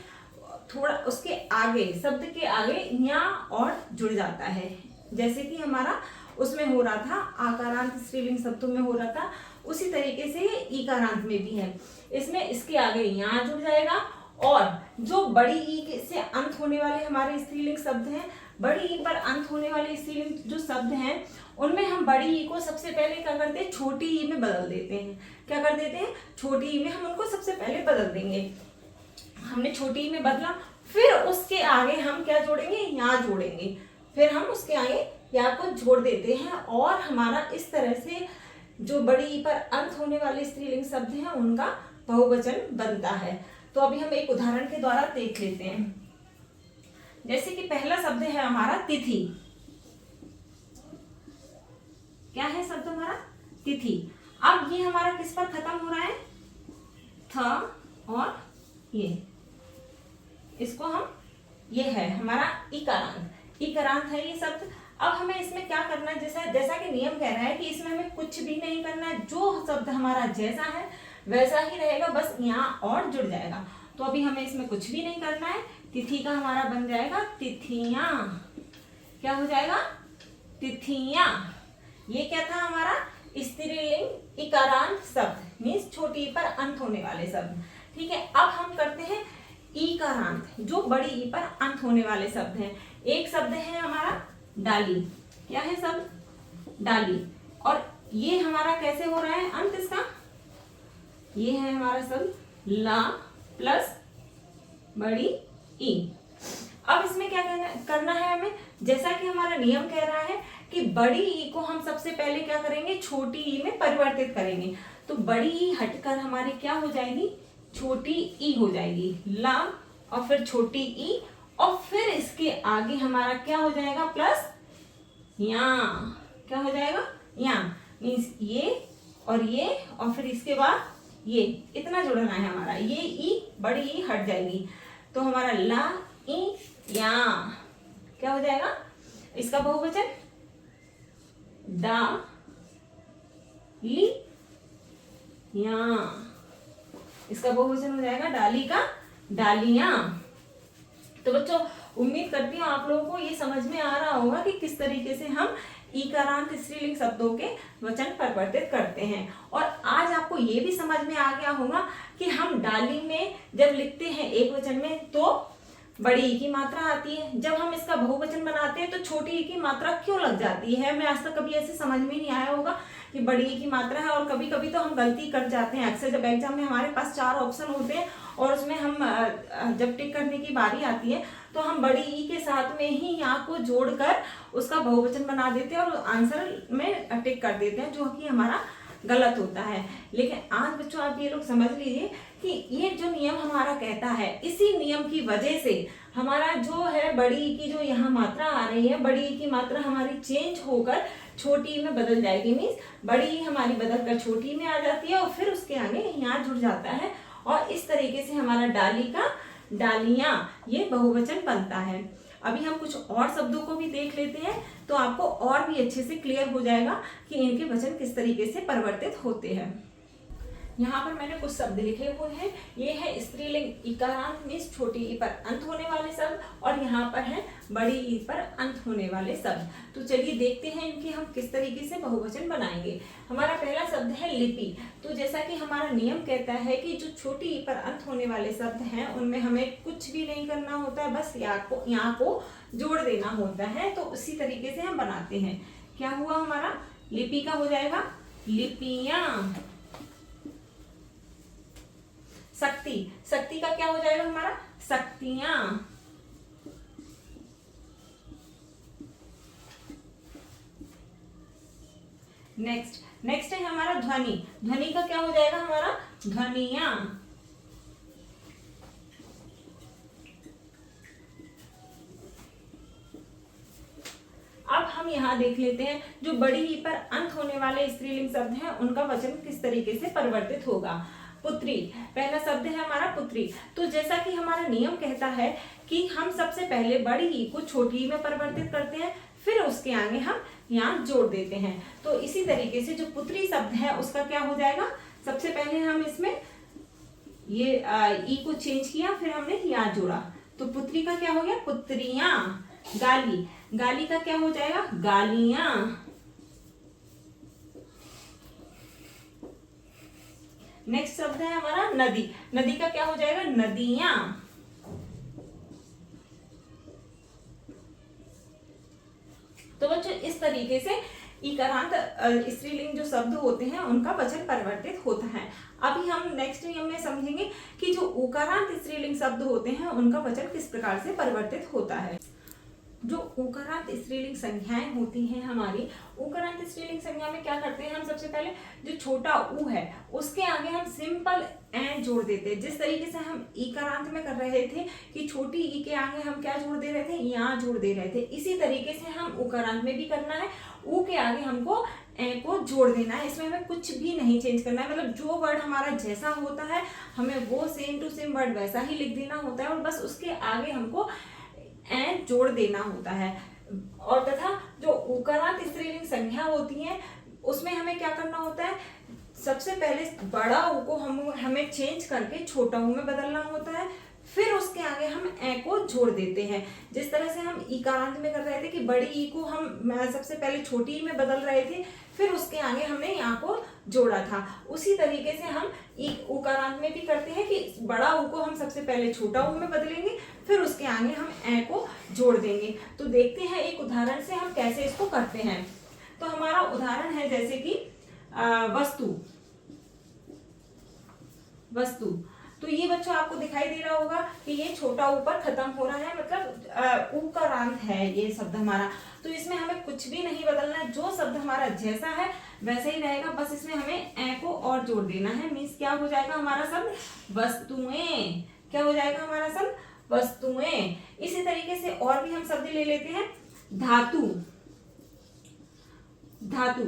थोड़ा उसके आगे, शब्द के आगे या और जुड़ जाता है। जैसे कि हमारा उसमें हो रहा था आकारांत स्त्रीलिंग शब्दों में हो रहा था, उसी तरीके से ये ईकारांत में भी है। इसमें इसके आगे या जुड़ जाएगा, और जो बड़ी ई से अंत होने वाले हमारे स्त्रीलिंग शब्द हैं, बड़ी ई पर अंत होने वाले स्त्रीलिंग जो शब्द हैं उनमें हम बड़ी ई को सबसे पहले क्या करते हैं? छोटी ई में बदल देते हैं। क्या कर देते हैं? छोटी ई में हम उनको सबसे पहले बदल देंगे। हमने छोटी ई में बदला, फिर उसके आगे हम क्या जोड़ेंगे? या जोड़ेंगे, फिर हम उसके आगे या को जोड़ देते हैं, और हमारा इस तरह से जो बड़ी ई पर अंत होने वाले स्त्रीलिंग शब्द हैं उनका बहुवचन बनता है। तो अभी हम एक उदाहरण के द्वारा देख लेते हैं। जैसे कि पहला शब्द है हमारा तिथि। क्या है शब्द हमारा? तिथि। अब ये हमारा किस पर खत्म हो रहा है? थ और ये, इसको हम, ये है हमारा इकारांत। इकारांत है ये शब्द। अब हमें इसमें क्या करना है? जैसा कि नियम कह रहा है कि इसमें हमें कुछ भी नहीं करना है, जो शब्द हमारा जैसा है वैसा ही रहेगा, बस यहाँ और जुड़ जाएगा। तो अभी हमें इसमें कुछ भी नहीं करना है। तिथि का हमारा बन जाएगा तिथियां। क्या हो जाएगा? तिथियां। ये क्या था हमारा? स्त्रीलिंग इकारांत शब्द, मीन्स छोटी ई पर अंत होने वाले शब्द। ठीक है, अब हम करते हैं ईकारांत, जो बड़ी ई पर अंत होने वाले शब्द हैं। एक शब्द है हमारा डाली। क्या है शब्द? डाली। और ये हमारा कैसे हो रहा है अंत इसका? ये है हमारा शब्द ला प्लस बड़ी ई। अब इसमें क्या करना है हमें? जैसा कि हमारा नियम कह रहा है कि बड़ी ई को हम सबसे पहले क्या करेंगे? छोटी ई में परिवर्तित करेंगे। तो बड़ी ई हटकर हमारी क्या हो जाएगी? छोटी ई हो जाएगी। ला और फिर छोटी ई और फिर इसके आगे हमारा क्या हो जाएगा? प्लस या। क्या हो जाएगा? या। मीन्स ये और फिर इसके बाद ये, इतना जोड़ना है हमारा। ये ई, बड़ी ई हट जाएगी तो हमारा ला ई या। क्या हो जाएगा इसका बहुवचन? डा ली या। इसका बहुवचन हो जाएगा डाली का डालियां। तो बच्चों, उम्मीद करती हूँ आप लोगों को ये समझ में आ रहा होगा कि किस तरीके से हम इकारांत स्त्रीलिंग शब्दों के वचन परिवर्तित करते हैं। और आज आपको ये भी समझ में आ गया होगा कि हम डाली में जब लिखते हैं एक वचन में तो बड़ी ई की मात्रा आती है, जब हम इसका बहुवचन बनाते हैं तो छोटी ई की मात्रा क्यों लग जाती है? मैं आज तक कभी ऐसे समझ में नहीं आया होगा कि बड़ी ई की मात्रा है। और कभी कभी तो हम गलती कर जाते हैं। अक्सर जब एग्जाम में हमारे पास 4 ऑप्शन होते हैं और उसमें हम जब टिक करने की बारी आती है तो हम बड़ी ई के साथ में ही यहाँ को जोड़कर उसका बहुवचन बना देते हैं और आंसर में टिक कर देते हैं, जो कि हमारा गलत होता है। लेकिन आज बच्चों आप ये लोग समझ लीजिए कि ये जो नियम हमारा कहता है, इसी नियम की वजह से हमारा जो है बड़ी ई की जो यहाँ मात्रा आ रही है, बड़ी ई की मात्रा हमारी चेंज होकर छोटी ई में बदल जाएगी। मीन्स बड़ी ई हमारी बदल कर छोटी में आ जाती है और फिर उसके आगे यहाँ जुड़ जाता है और इस तरीके से हमारा डाली का डालियां ये बहुवचन बनता है। अभी हम कुछ और शब्दों को भी देख लेते हैं तो आपको और भी अच्छे से क्लियर हो जाएगा कि इनके वचन किस तरीके से परिवर्तित होते हैं। यहाँ पर मैंने कुछ शब्द लिखे हुए हैं। ये है स्त्रीलिंग इकारांत, मीन्स छोटी ई पर अंत होने वाले शब्द, और यहाँ पर है बड़ी ई पर अंत होने वाले शब्द। तो चलिए देखते हैं इनके हम किस तरीके से बहुवचन बनाएंगे। हमारा पहला शब्द है लिपि। तो जैसा कि हमारा नियम कहता है कि जो छोटी ई पर अंत होने वाले शब्द हैं उनमें हमें कुछ भी नहीं करना होता है, बस यहाँ को जोड़ देना होता है। तो उसी तरीके से हम बनाते हैं। क्या हुआ हमारा? लिपि का हो जाएगा लिपियां। शक्ति, शक्ति का क्या हो जाएगा हमारा? शक्तियां। नेक्स्ट है हमारा ध्वनि। ध्वनि का क्या हो जाएगा हमारा? ध्वनियां। अब हम यहाँ देख लेते हैं जो बड़ी ई पर अंत होने वाले स्त्रीलिंग शब्द हैं उनका वचन किस तरीके से परिवर्तित होगा। पुत्री, पहला शब्द है हमारा पुत्री। तो जैसा कि हमारा नियम कहता है कि हम सबसे पहले बड़ी ई को छोटी ई में परिवर्तित करते हैं, फिर उसके आगे हम यहाँ जोड़ देते हैं। तो इसी तरीके से जो पुत्री शब्द है उसका क्या हो जाएगा? सबसे पहले हम इसमें ये ई को चेंज किया, फिर हमने यहाँ जोड़ा, तो पुत्री का क्या हो गया? पुत्रियां। गाली, गाली का क्या हो जाएगा? गालियां। नेक्स्ट शब्द है हमारा नदी। नदी का क्या हो जाएगा? नदियां। तो बच्चों इस तरीके से इकारांत स्त्रीलिंग जो शब्द होते हैं उनका वचन परिवर्तित होता है। अभी हम नेक्स्ट नियम में समझेंगे कि जो उकारांत स्त्रीलिंग शब्द होते हैं उनका वचन किस प्रकार से परिवर्तित होता है। जो उकारांत स्त्रीलिंग संज्ञाएं होती हैं हमारी, उकारांत स्त्रीलिंग संज्ञा में क्या करते हैं हम, सबसे पहले जो छोटा ऊ है उसके आगे हम सिंपल ए जोड़ देते हैं। जिस तरीके से हम ईकारांत में कर रहे थे कि छोटी ई के आगे हम क्या जोड़ दे रहे थे, यहाँ जोड़ दे रहे थे, इसी तरीके से हम उकारांत में भी करना है। ऊ के आगे हमको ए को जोड़ देना है, इसमें हमें कुछ भी नहीं चेंज करना है। मतलब जो वर्ड हमारा जैसा होता है हमें वो सेम टू सेम वर्ड वैसा ही लिख देना होता है और बस उसके आगे हमको ए जोड़ देना होता है। और तथा जो उकारांत स्त्रीलिंग संज्ञा होती है उसमें हमें क्या करना होता है, सबसे पहले बड़ा ऊ को हमें चेंज करके छोटा ऊ में बदलना होता है, फिर उसके आगे हम ए को जोड़ देते हैं। जिस तरह से हम ईकारांत में कर रहे थे कि बड़ी ई को हम सबसे पहले छोटी ई में बदल रहे थे, फिर उसके आगे हमने यहाँ को जोड़ा था, उसी तरीके से हम उकारांत में भी करते हैं कि बड़ा ऊ को हम सबसे पहले छोटा ऊ में बदलेंगे, फिर उसके आगे हम ए को जोड़ देंगे। तो देखते हैं एक उदाहरण से हम कैसे इसको करते हैं। तो हमारा उदाहरण है जैसे कि वस्तु। वस्तु तो ये बच्चों आपको दिखाई दे रहा होगा कि ये छोटा ऊपर खत्म हो रहा है, मतलब उकारांत है ये शब्द हमारा। तो इसमें हमें कुछ भी नहीं बदलना है, जो शब्द हमारा जैसा है वैसे ही रहेगा, बस इसमें हमें ए को और जोड़ देना है। मीन्स क्या हो जाएगा हमारा शब्द वस्तुएं। क्या हो जाएगा हमारा शब्द वस्तुएं। इसी तरीके से और भी हम शब्द ले लेते हैं। धातु। धातु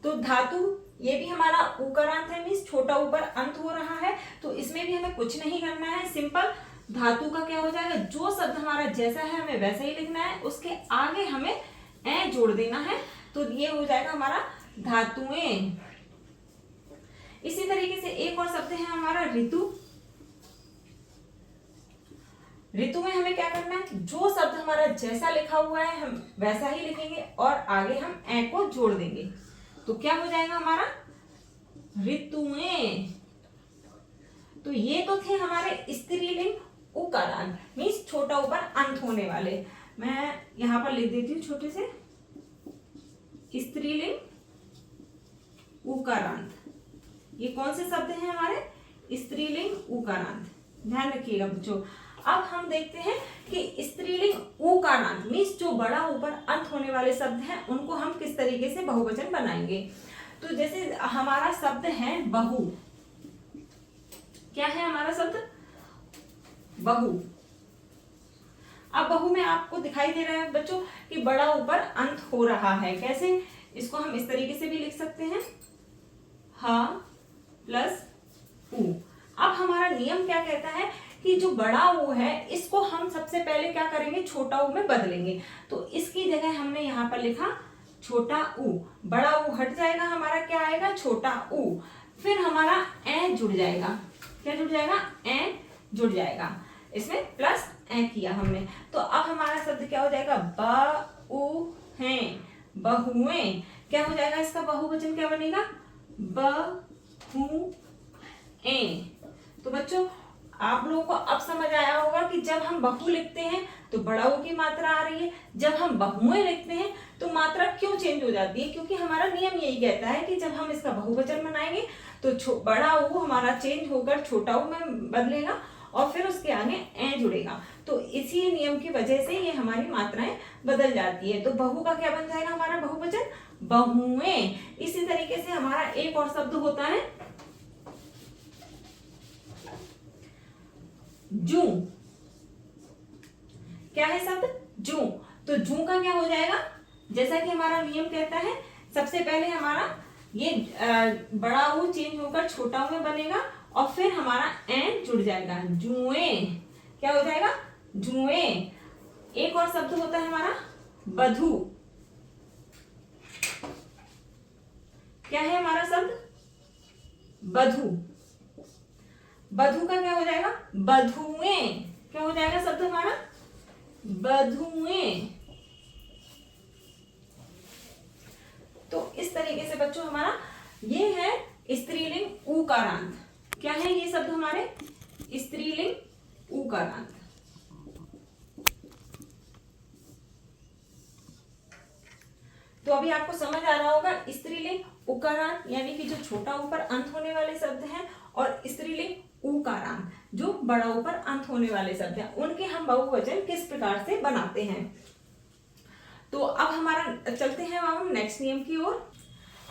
तो धातु ये भी हमारा उकारांत है, मीन्स छोटा ऊपर अंत हो रहा है, तो इसमें भी हमें कुछ नहीं करना है। सिंपल धातु का क्या हो जाएगा, जो शब्द हमारा जैसा है हमें वैसा ही लिखना है, उसके आगे हमें ए जोड़ देना है, तो ये हो जाएगा हमारा धातुएं। इसी तरीके से एक और शब्द है हमारा ऋतु। ऋतु में हमें क्या करना है, जो शब्द हमारा जैसा लिखा हुआ है हम वैसा ही लिखेंगे और आगे हम ए को जोड़ देंगे, तो क्या हो जाएगा हमारा ऋतुएं। तो ये तो थे हमारे स्त्रीलिंग उकारांत, मीन्स छोटा ऊपर अंत होने वाले। मैं यहां पर लिख देती हूँ छोटे से, स्त्रीलिंग उकारांत। ये कौन से शब्द हैं हमारे, स्त्रीलिंग उकारांत, ध्यान रखिएगा बच्चों। अब हम देखते हैं कि स्त्रीलिंग उकारांत मीन्स जो बड़ा ऊपर अंत होने वाले शब्द हैं उनको हम किस तरीके से बहुवचन बनाएंगे। तो जैसे हमारा शब्द है बहु। क्या है हमारा शब्द बहु। अब बहु में आपको दिखाई दे रहा है बच्चों कि बड़ा ऊपर अंत हो रहा है। कैसे, इसको हम इस तरीके से भी लिख सकते हैं, हा प्लस उ। अब हमारा नियम क्या कहता है कि जो बड़ा ऊ है इसको हम सबसे पहले क्या करेंगे, छोटा ऊ में बदलेंगे। तो इसकी जगह हमने यहाँ पर लिखा छोटा ऊ, बड़ा ऊ हट जाएगा, हमारा क्या आएगा छोटा ऊ, फिर हमारा ए जुड़ जाएगा। क्या जुड़ जाएगा, ए जुड़ जाएगा, इसमें प्लस ए किया हमने। तो अब हमारा शब्द क्या हो जाएगा, ब है बहुएं। क्या हो जाएगा इसका बहुवचन, क्या बनेगा बहुएं। तो बच्चों आप लोगों को अब समझ आया होगा कि जब हम बहु लिखते हैं तो बड़ा ऊ की मात्रा आ रही है, जब हम बहुएं लिखते हैं तो मात्रा क्यों चेंज हो जाती है, क्योंकि हमारा नियम यही कहता है कि जब हम इसका बहुवचन बनाएंगे तो बड़ा ऊ हमारा चेंज होकर छोटा ऊ में बदलेगा और फिर उसके आगे ए जुड़ेगा। तो इसी नियम की वजह से ये हमारी मात्राएं बदल जाती है। तो बहु का क्या बन जाएगा हमारा बहुवचन, बहुएं। इसी तरीके से हमारा एक और शब्द होता है जू। क्या है शब्द जू। तो जू का क्या हो जाएगा, जैसा कि हमारा नियम कहता है सबसे पहले हमारा ये बड़ा ऊ चेंज होकर छोटा ऊ में बनेगा और फिर हमारा एन जुड़ जाएगा, जुएं। क्या हो जाएगा जुएं। एक और शब्द होता है हमारा बधू। क्या है हमारा शब्द बधू। बधू का क्या हो जाएगा, बधुएं। क्या हो जाएगा शब्द हमारा बधुएं। तो इस तरीके से बच्चों हमारा ये है स्त्रीलिंग उकारांत। क्या है ये शब्द हमारे स्त्रीलिंग उकारांत। तो अभी आपको समझ आ रहा होगा स्त्रीलिंग उकारांत यानी कि जो छोटा ऊपर अंत होने वाले शब्द हैं और स्त्रीलिंग उकारांत जो बड़ा ऊपर अंत होने वाले शब्द हैं, उनके हम बहुवचन किस प्रकार से बनाते हैं। तो अब हमारा चलते हैं अब हम नेक्स्ट नियम की ओर।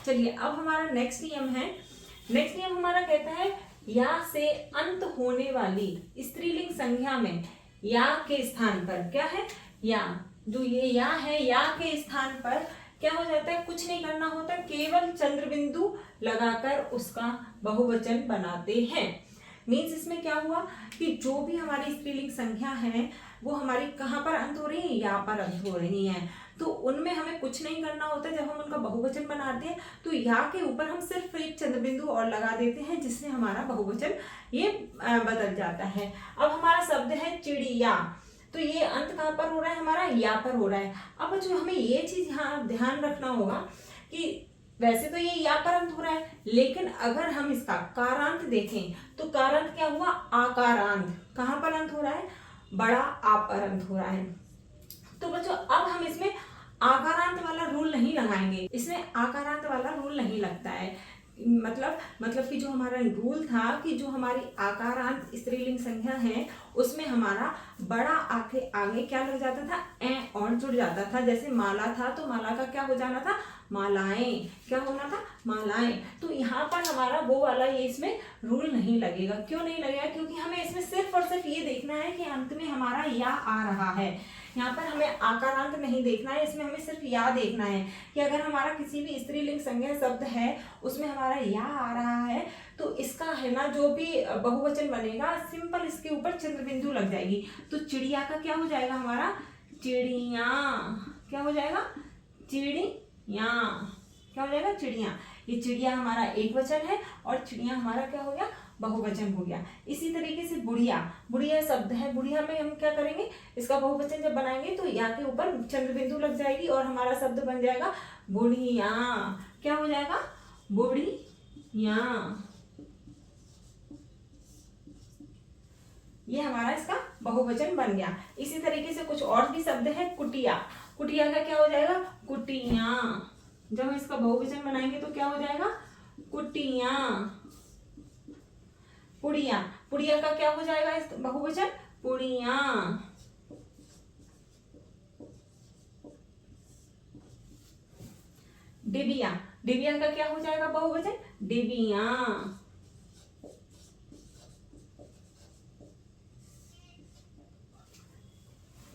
चलिए अब हमारा नेक्स्ट नियम है, नेक्स्ट नियम हमारा कहता है या से अंत होने वाली स्त्रीलिंग संज्ञा में या के स्थान पर क्या है, या, जो ये या है या के स्थान पर क्या हो जाता है, कुछ नहीं करना होता, केवल चंद्र बिंदु लगाकर उसका बहुवचन बनाते हैं। मीन्स इसमें क्या हुआ कि जो भी हमारी स्त्रीलिंग संख्या है वो हमारी कहाँ पर अंत हो रही है, या पर अंत हो रही है, तो उनमें हमें कुछ नहीं करना होता। जब हम उनका बहुवचन बनाते हैं तो या के ऊपर हम सिर्फ एक चंद्र बिंदु और लगा देते हैं, जिससे हमारा बहुवचन ये बदल जाता है। अब हमारा शब्द है चिड़िया, तो ये अंत कहाँ पर हो रहा है, हमारा या पर हो रहा है। अब जो हमें ये चीज यहाँ ध्यान रखना होगा कि वैसे तो ये या पर अंत हो रहा है, लेकिन अगर हम इसका कारांत देखें तो कारांत क्या हुआ, आकारांत। कहाँ पर अंत हो रहा है, बड़ा आ पर अंत हो रहा है। तो बच्चों अब हम इसमें आकारांत वाला रूल नहीं लगाएंगे, इसमें आकारांत वाला रूल नहीं लगता है। मतलब कि जो हमारा रूल था कि जो हमारी आकारांत स्त्रीलिंग संख्या है उसमें हमारा बड़ा आके आगे क्या लग जाता था, ए और जुड़ जाता था। जैसे माला था तो माला का क्या हो जाना था, मालाएं, क्या होना था, मालाएं। तो यहाँ पर हमारा वो वाला ये इसमें रूल नहीं लगेगा। क्यों नहीं लगेगा, क्योंकि हमें इसमें सिर्फ और सिर्फ ये देखना है कि अंत में हमारा या आ रहा है। यहाँ पर हमें आकारांत नहीं देखना है, इसमें हमें सिर्फ या देखना है कि अगर हमारा किसी भी स्त्रीलिंग संज्ञा शब्द है उसमें हमारा या आ रहा है तो इसका है ना जो भी बहुवचन बनेगा सिंपल इसके ऊपर चंद्र बिंदु लग जाएगी। तो चिड़िया का क्या हो जाएगा, हमारा चिड़िया, क्या हो जाएगा, चिड़िया, क्या हो जाएगा, चिड़िया। ये चिड़िया हमारा एक वचन है और चिड़िया हमारा क्या हो गया, बहुवचन हो गया। इसी तरीके से बुढ़िया, बुढ़िया शब्द है, बुढ़िया में हम क्या करेंगे, इसका बहुवचन जब बनाएंगे तो या के ऊपर चंद्र बिंदु लग जाएगी और हमारा शब्द बन जाएगा बुढ़िया, क्या हो जाएगा, बुढ़िया। ये हमारा इसका बहुवचन बन गया। इसी तरीके से कुछ और भी शब्द है, कुटिया, कुटिया का क्या हो जाएगा, कुटिया। जब हम इसका बहुवचन बनाएंगे तो क्या हो जाएगा, कुटिया। पुड़िया, पुड़िया का क्या हो जाएगा इस बहुवचन, पुड़िया। डिबिया, डिबिया का क्या हो जाएगा बहुवचन, डिबिया।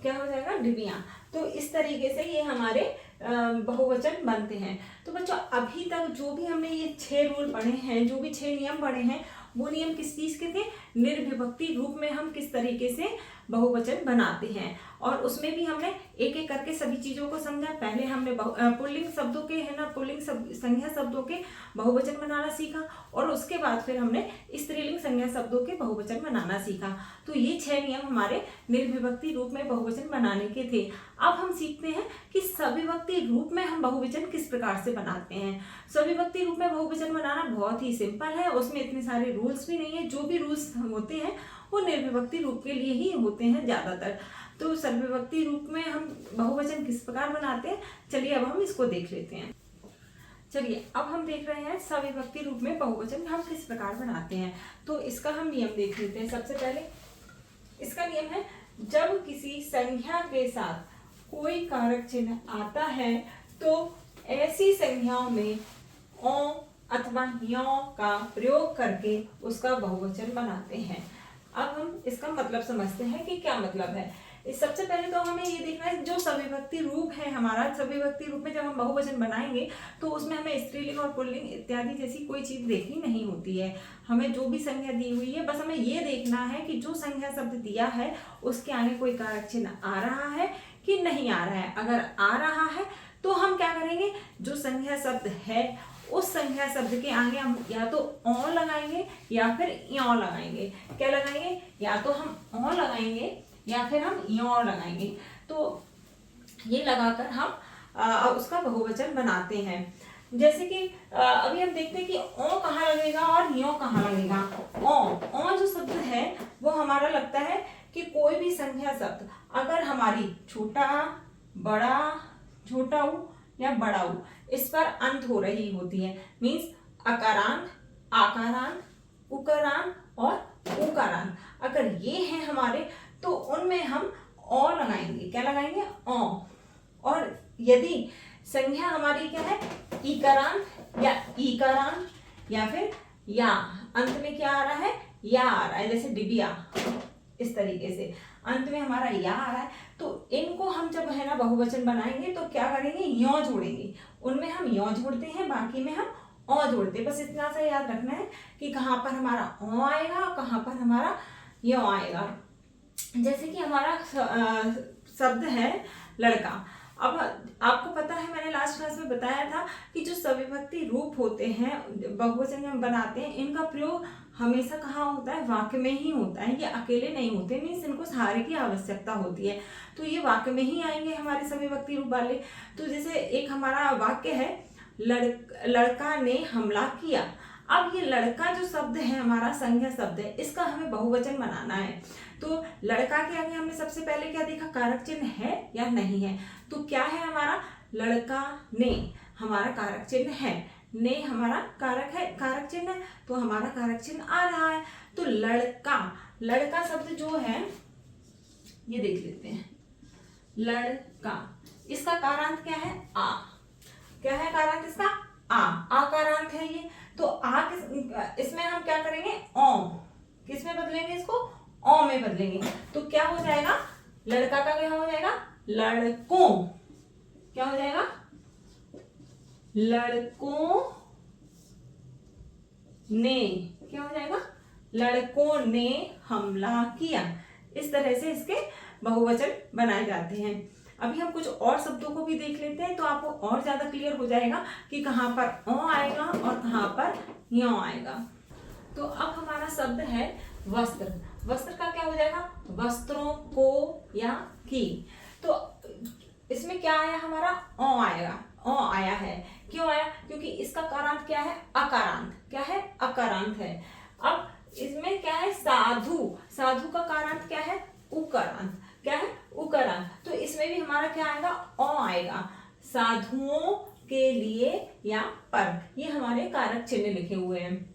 क्या हो जाएगा, डिबिया। तो इस तरीके से ये हमारे बहुवचन बनते हैं। तो बच्चों अभी तक जो भी हमने ये 6 रूल पढ़े हैं, जो भी 6 नियम पढ़े हैं, वो नियम किस चीज के थे, निर्विभक्ति रूप में हम किस तरीके से बहुवचन बनाते हैं। और उसमें भी हमने एक एक करके सभी चीजों को समझा। पहले हमने पुल्लिंग शब्दों के है ना, पुल्लिंग संज्ञा शब्दों के बहुवचन बनाना सीखा और उसके बाद फिर हमने स्त्रीलिंग संज्ञा शब्दों के बहुवचन बनाना सीखा। तो ये 6 नियम हमारे निर्विभक्ति रूप में बहुवचन बनाने के थे। अब हम सीखते हैं कि सविभक्ति रूप में हम बहुवचन किस प्रकार से बनाते हैं। सविभक्ति रूप में बहुवचन बनाना बहुत ही सिंपल है, उसमें इतने सारे रूल्स भी नहीं है। जो भी रूल्स होते हैं वो निर्विभक्ति रूप के लिए ही होते हैं ज्यादातर। तो सर्वविभक्ति रूप में हम बहुवचन किस प्रकार बनाते हैं, चलिए अब हम इसको देख लेते हैं। चलिए अब हम देख रहे हैं सविभक्ति रूप में बहुवचन हम किस प्रकार बनाते हैं। तो इसका हम नियम देख लेते हैं। सबसे पहले इसका नियम है, जब किसी संख्या के साथ कोई कारक चिन्ह आता है तो ऐसी संख्याओं में ओ अथवा यो का प्रयोग करके उसका बहुवचन बनाते हैं। अब हम इसका मतलब समझते हैं कि क्या मतलब है। सबसे पहले तो हमें ये देखना है जो सविभक्ति रूप है हमारा, सविभक्ति रूप में जब हम बहुवचन बनाएंगे तो उसमें हमें स्त्रीलिंग और पुल्लिंग इत्यादि जैसी कोई चीज देखनी नहीं होती है। हमें जो भी संज्ञा दी हुई है बस हमें ये देखना है कि जो संज्ञा शब्द दिया है उसके आगे कोई कारक चिन्ह आ रहा है कि नहीं आ रहा है। अगर आ रहा है तो हम क्या करेंगे, जो संज्ञा शब्द है उस संज्ञा शब्द के आगे हम या तो ओ लगाएंगे या फिर यो लगाएंगे। क्या लगाएंगे, या तो हम ओ लगाएंगे या फिर हम यो लगाएंगे। तो ये लगाकर हम उसका बहुवचन बनाते हैं। जैसे कि अभी हम देखते हैं कि ओ कहाँ लगेगा और यो कहाँ लगेगा। ओ जो शब्द है वो हमारा लगता है कि कोई भी संख्या शब्द अगर हमारी छोटा, बड़ा, छोटा ऊ या बड़ा ऊ इस पर अंत हो रही होती है, मीन्स अकारांत, आकारांत, उकारांत और उकारांत अगर ये हैं हमारे तो उनमें हम ओ लगाएंगे। क्या लगाएंगे, ओ। और यदि संज्ञा हमारी क्या है, ईकारांत या ईकारांत या फिर या, अंत में क्या आ रहा है, या आ रहा है, जैसे डिबिया, इस तरीके से अंत में हमारा या आ रहा है, तो इनको हम जब है ना बहुवचन बनाएंगे तो क्या करेंगे, यो जोड़ेंगे। उनमें हम यो जोड़ते हैं, बाकी में हम ओ जोड़ते हैं। बस इतना सा याद रखना है कि कहाँ पर हमारा ओ आएगा, कहाँ पर हमारा यो आएगा। जैसे कि हमारा शब्द है लड़का। अब आपको पता है, मैंने लास्ट क्लास में बताया था कि जो सविभक्ति रूप होते हैं, बहुवचन हम बनाते हैं, इनका प्रयोग हमेशा कहाँ होता है, वाक्य में ही होता है। ये अकेले नहीं होते, मीन्स इनको सहारे की आवश्यकता होती है, तो ये वाक्य में ही आएंगे हमारे सविभक्ति रूप वाले। तो जैसे एक हमारा वाक्य है, लड़का ने हमला किया। अब ये लड़का जो शब्द है हमारा संज्ञा शब्द है, इसका हमें बहुवचन बनाना है। तो लड़का के आगे हमने सबसे पहले क्या देखा, कारक चिन्ह है या नहीं है। तो क्या है हमारा, लड़का ने हमारा कारक चिन्ह है, ने हमारा कारक है, कारक चिन्ह है, तो हमारा कारक चिन्ह आ रहा है। तो लड़का, लड़का शब्द जो है ये देख लेते हैं, लड़का, इसका कारांत क्या है, आ। क्या है कारांत इसका, आ कारांत है ये। तो आ इसमें हम क्या करेंगे, ओ, किस में बदलेंगे इसको, ओ में बदलेंगे। तो क्या हो जाएगा, लड़का का क्या हो जाएगा, लड़कों, क्या हो जाएगा, लड़कों ने, क्या हो जाएगा, लड़कों ने हमला किया। इस तरह से इसके बहुवचन बनाए जाते हैं। अभी हम कुछ और शब्दों को भी देख लेते हैं, तो आपको और ज्यादा क्लियर हो जाएगा कि कहाँ पर ओ आएगा और कहाँ पर यो आएगा। तो अब हमारा शब्द है वस्त्र। वस्त्र का क्या हो जाएगा, वस्त्रों को या की। तो इसमें क्या आया हमारा, ओ आएगा, ओ आया है। क्यों आया, क्योंकि इसका कारांत क्या है, अकारांत। क्या है, अकारांत है। अब इसमें क्या है, साधु, साधु का कारांत क्या है, उकारांत। क्या है, उकारांत। तो इसमें भी हमारा क्या आएगा, ओ आएगा, साधुओं के लिए या पर, ये हमारे कारक चिन्ह लिखे हुए हैं।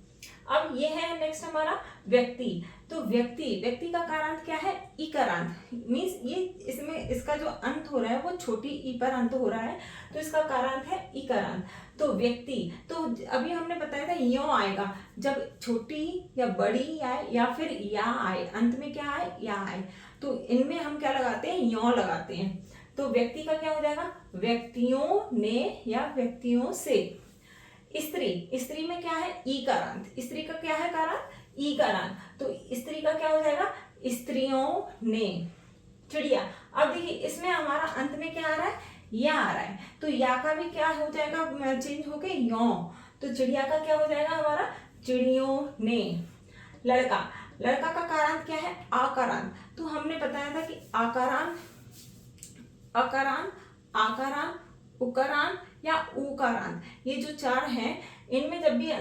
अब ये है नेक्स्ट हमारा व्यक्ति। तो व्यक्ति, व्यक्ति का कारांत क्या है, इकारांत। मीन्स ये इसमें इसका जो अंत हो रहा है वो छोटी ई पर अंत हो रहा है, तो इसका कारांत है इकारांत। तो व्यक्ति, तो अभी हमने बताया था यो आएगा जब छोटी या बड़ी आए या फिर या आए, अंत में क्या आए, या आए, तो इनमें हम क्या लगाते हैं, यो लगाते हैं। तो व्यक्ति का क्या हो जाएगा, व्यक्तियों ने या व्यक्तियों से। स्त्री, स्त्री में क्या है, ई कारांत। स्त्री का क्या है कारांत, ई कारांत। तो स्त्री का क्या हो जाएगा, स्त्रियों ने। चिड़िया, अब देखिए इसमें हमारा अंत में क्या आ रहा है, या आ रहा है, तो या का भी क्या हो जाएगा, चेंज होके यो। तो चिड़िया का क्या हो जाएगा हमारा, चिड़ियों ने। लड़का, लड़का का कारांत क्या है, आकारांत। तो हमने बताया था कि आकारांत, अकारांत, आकारांत, उकारांत या उकारांत, ये जो चार हैं, इनमें जब भी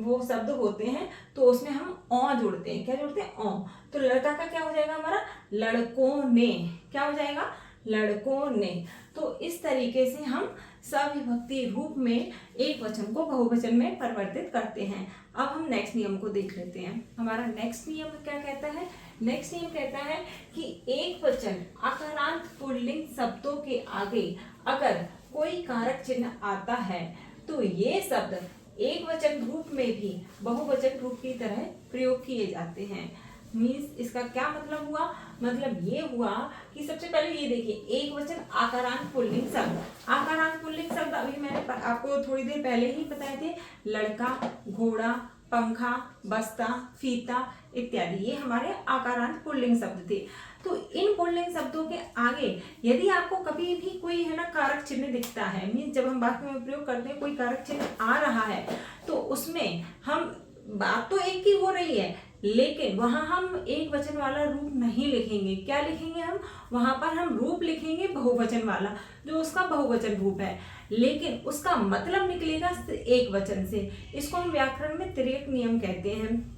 वो शब्द होते हैं तो उसमें हम ओ जोड़ते हैं। क्या जोड़ते हैं, ओ। तो लड़का का क्या हो जाएगा हमारा, लड़कों ने। क्या हो जाएगा, लड़कों ने। तो इस तरीके से हम सविभक्ति रूप में एक वचन को बहुवचन में परिवर्तित करते हैं। अब हम नेक्स्ट नियम को देख लेते हैं। हमारा नेक्स्ट नियम क्या कहता है, नेक्स्ट नियम कहता है कि एक वचन आकारांत पुल्लिंग शब्दों के आगे अगर कोई कारक चिन्ह आता है तो ये शब्द एक वचन रूप में भी बहुवचन रूप की तरह प्रयोग किए जाते हैं। मीन्स इसका क्या मतलब हुआ, मतलब ये हुआ कि सबसे पहले ये देखिए, एक वचन आकारांत पुल्लिंग शब्द। आकारांत पुल्लिंग शब्द अभी मैंने आपको थोड़ी देर पहले ही बताए थे, लड़का, घोड़ा, पंखा, बस्ता, फीता इत्यादि, ये हमारे आकारांत पुल्लिंग शब्द थे। तो इन पुल्लिंग शब्दों के आगे यदि आपको कभी भी कोई है ना कारक चिन्ह दिखता है, मीन्स जब हम वाक्य में प्रयोग करते हैं कोई कारक चिन्ह आ रहा है, तो उसमें हम, बात तो एक ही हो रही है, लेकिन वहां हम एक वचन वाला रूप नहीं लिखेंगे। क्या लिखेंगे हम, वहां पर हम रूप लिखेंगे बहुवचन वाला, जो उसका बहुवचन रूप है, लेकिन उसका मतलब निकलेगा एक वचन से। इसको हम व्याकरण में तिर्यक नियम कहते हैं।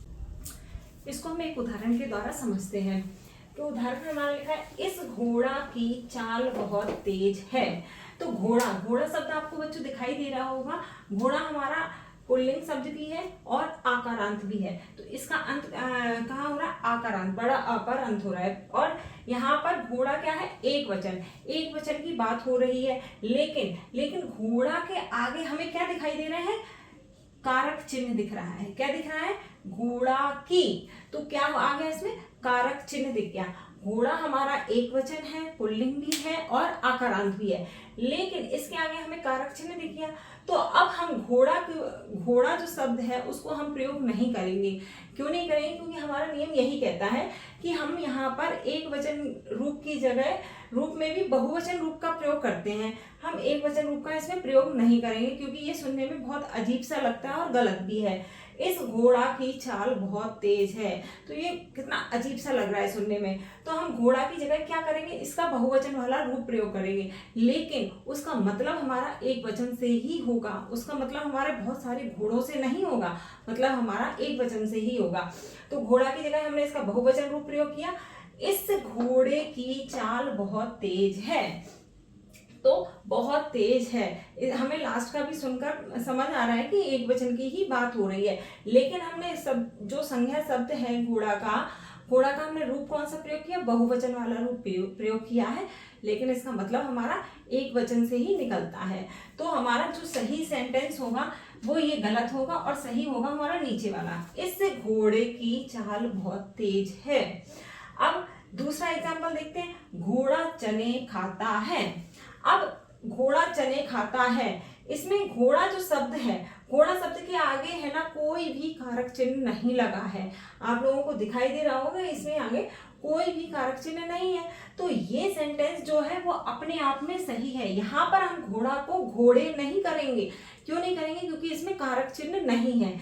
इसको हम एक उदाहरण के द्वारा समझते हैं। तो उदाहरण में हमारा लिखा है, इस घोड़ा की चाल बहुत तेज है। तो घोड़ा, घोड़ा शब्द आपको बच्चों दिखाई दे रहा होगा। घोड़ा हमारा पुल्लिंग शब्द भी है और आकारांत भी है। तो इसका अंत कहाँ हो रहा है, आकारांत, बड़ा अ पर अंत हो रहा है। और यहाँ पर घोड़ा क्या है, एक वचन की बात हो रही है। लेकिन घोड़ा के आगे हमें क्या दिखाई दे रहे हैं, कारक चिन्ह दिख रहा है। क्या दिख रहा है, घोड़ा की, तो क्या आ गया इसमें, कारक चिन्ह दिख गया। घोड़ा हमारा एक वचन है, पुल्लिंग भी है और आकारांत भी है, लेकिन इसके आगे हमें कारक चिन्ह दिख गया। तो अब हम घोड़ा जो शब्द है उसको हम प्रयोग नहीं करेंगे। क्यों नहीं करेंगे, क्योंकि हमारा नियम यही कहता है कि हम यहाँ पर एक वचन रूप की जगह रूप में भी बहुवचन रूप का प्रयोग करते हैं। हम एक वचन रूप का इसमें प्रयोग नहीं करेंगे, क्योंकि ये सुनने में बहुत अजीब सा लगता है और गलत भी है। इस घोड़ा की चाल बहुत तेज है, तो ये कितना अजीब सा लग रहा है सुनने में। तो हम घोड़ा की जगह क्या करेंगे, इसका बहुवचन वाला रूप प्रयोग करेंगे, लेकिन उसका मतलब हमारा एक वचन से ही होगा। उसका मतलब हमारे बहुत सारे घोड़ों से नहीं होगा, मतलब हमारा एक वचन से ही होगा। तो घोड़ा की जगह हमने इसका बहुवचन रूप प्रयोग किया। इस घोड़े की चाल बहुत तेज है, तो बहुत तेज है। हमें लास्ट का भी सुनकर समझ आ रहा है कि एक वचन की ही बात हो रही है, लेकिन हमने सब जो संज्ञा शब्द है घोड़ा का हमने रूप कौन सा प्रयोग किया, बहुवचन वाला रूप प्रयोग किया है, लेकिन इसका मतलब हमारा एक वचन से ही निकलता है। तो हमारा जो सही सेंटेंस होगा वो ये गलत होगा और सही होगा हमारा नीचे वाला, इस घोड़े की चाल बहुत तेज है। अब दूसरा एग्जाम्पल देखते हैं, घोड़ा चने खाता है। अब घोड़ा चने खाता है, इसमें घोड़ा जो शब्द है, घोड़ा शब्द के आगे है ना कोई भी कारक चिन्ह नहीं लगा है। आप लोगों को दिखाई दे रहा होगा, इसमें आगे कोई भी कारक चिन्ह नहीं है। तो ये सेंटेंस जो है वो अपने आप में सही है। यहाँ पर हम घोड़ा को घोड़े नहीं करेंगे। क्यों नहीं करेंगे, क्योंकि इसमें कारक चिन्ह नहीं है,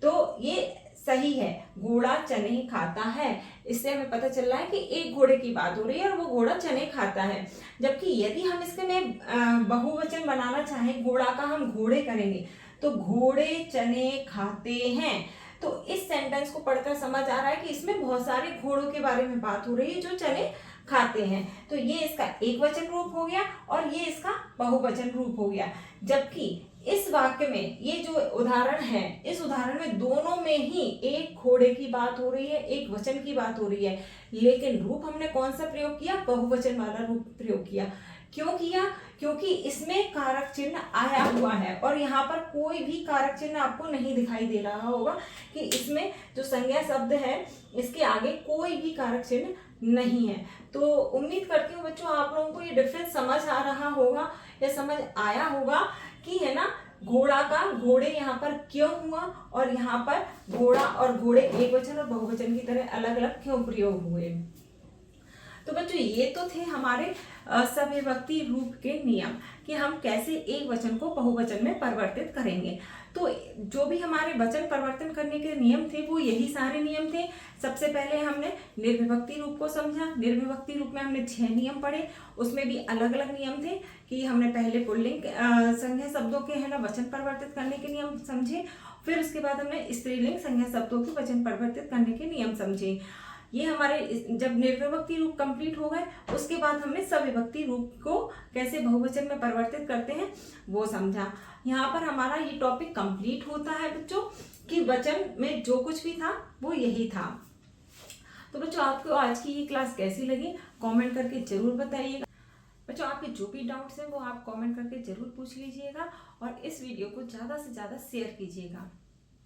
तो ये सही है। घोड़ा चने खाता है, इससे हमें पता चल रहा है कि एक घोड़े की बात हो रही है और वो घोड़ा चने खाता है। जबकि यदि हम इसके में बहुवचन बनाना चाहें, घोड़ा का हम घोड़े करेंगे, तो घोड़े चने खाते हैं। तो इस सेंटेंस को पढ़कर समझ आ रहा है कि इसमें बहुत सारे घोड़ों के बारे में बात हो रही है जो चने खाते हैं। तो ये इसका एक वचन रूप हो गया और ये इसका बहुवचन रूप हो गया। जबकि इस वाक्य में ये जो उदाहरण है, इस उदाहरण में दोनों में ही एक घोड़े की बात हो रही है, एक वचन की बात हो रही है, लेकिन रूप हमने कौन सा प्रयोग किया, बहुवचन वाला रूप प्रयोग किया। क्यों किया, क्योंकि इसमें कारक चिन्ह आया हुआ है और यहाँ पर कोई भी कारक चिन्ह आपको नहीं दिखाई दे रहा होगा कि इसमें जो संज्ञा शब्द है इसके आगे कोई भी कारक चिन्ह नहीं है। तो उम्मीद करती हूँ बच्चों आप लोगों को ये डिफरेंस समझ आ रहा होगा या समझ आया होगा कि है ना घोड़ा का घोड़े यहाँ पर क्यों हुआ और यहाँ पर घोड़ा और घोड़े एक वचन और बहुवचन की तरह अलग अलग क्यों प्रयोग हुए। तो बच्चों ये तो थे हमारे सविभक्ति रूप के नियम कि हम कैसे एक वचन को बहुवचन में परिवर्तित करेंगे। तो जो भी हमारे वचन परिवर्तन करने के नियम थे वो यही सारे नियम थे। सबसे पहले हमने निर्विभक्ति रूप को समझा। निर्विभक्ति रूप में हमने 6 नियम पढ़े, उसमें भी अलग अलग नियम थे कि हमने पहले पुल्लिंग संज्ञा शब्दों के है ना वचन परिवर्तित करने के नियम समझे, फिर उसके बाद हमने स्त्रीलिंग संज्ञा शब्दों के वचन परिवर्तित करने के नियम समझे। ये हमारे जब निर्विभक्ति रूप कंप्लीट हो गए उसके बाद हमने सविभक्ति रूप को कैसे बहुवचन में परिवर्तित करते हैं वो समझा। यहाँ पर हमारा ये टॉपिक कंप्लीट होता है बच्चों कि वचन में जो कुछ भी था वो यही था। तो बच्चों आपको आज की ये क्लास कैसी लगी कमेंट करके जरूर बताइएगा। बच्चों आपके जो भी डाउट्स हैं वो आप कमेंट करके जरूर पूछ लीजिएगा और इस वीडियो को ज़्यादा से ज़्यादा शेयर कीजिएगा।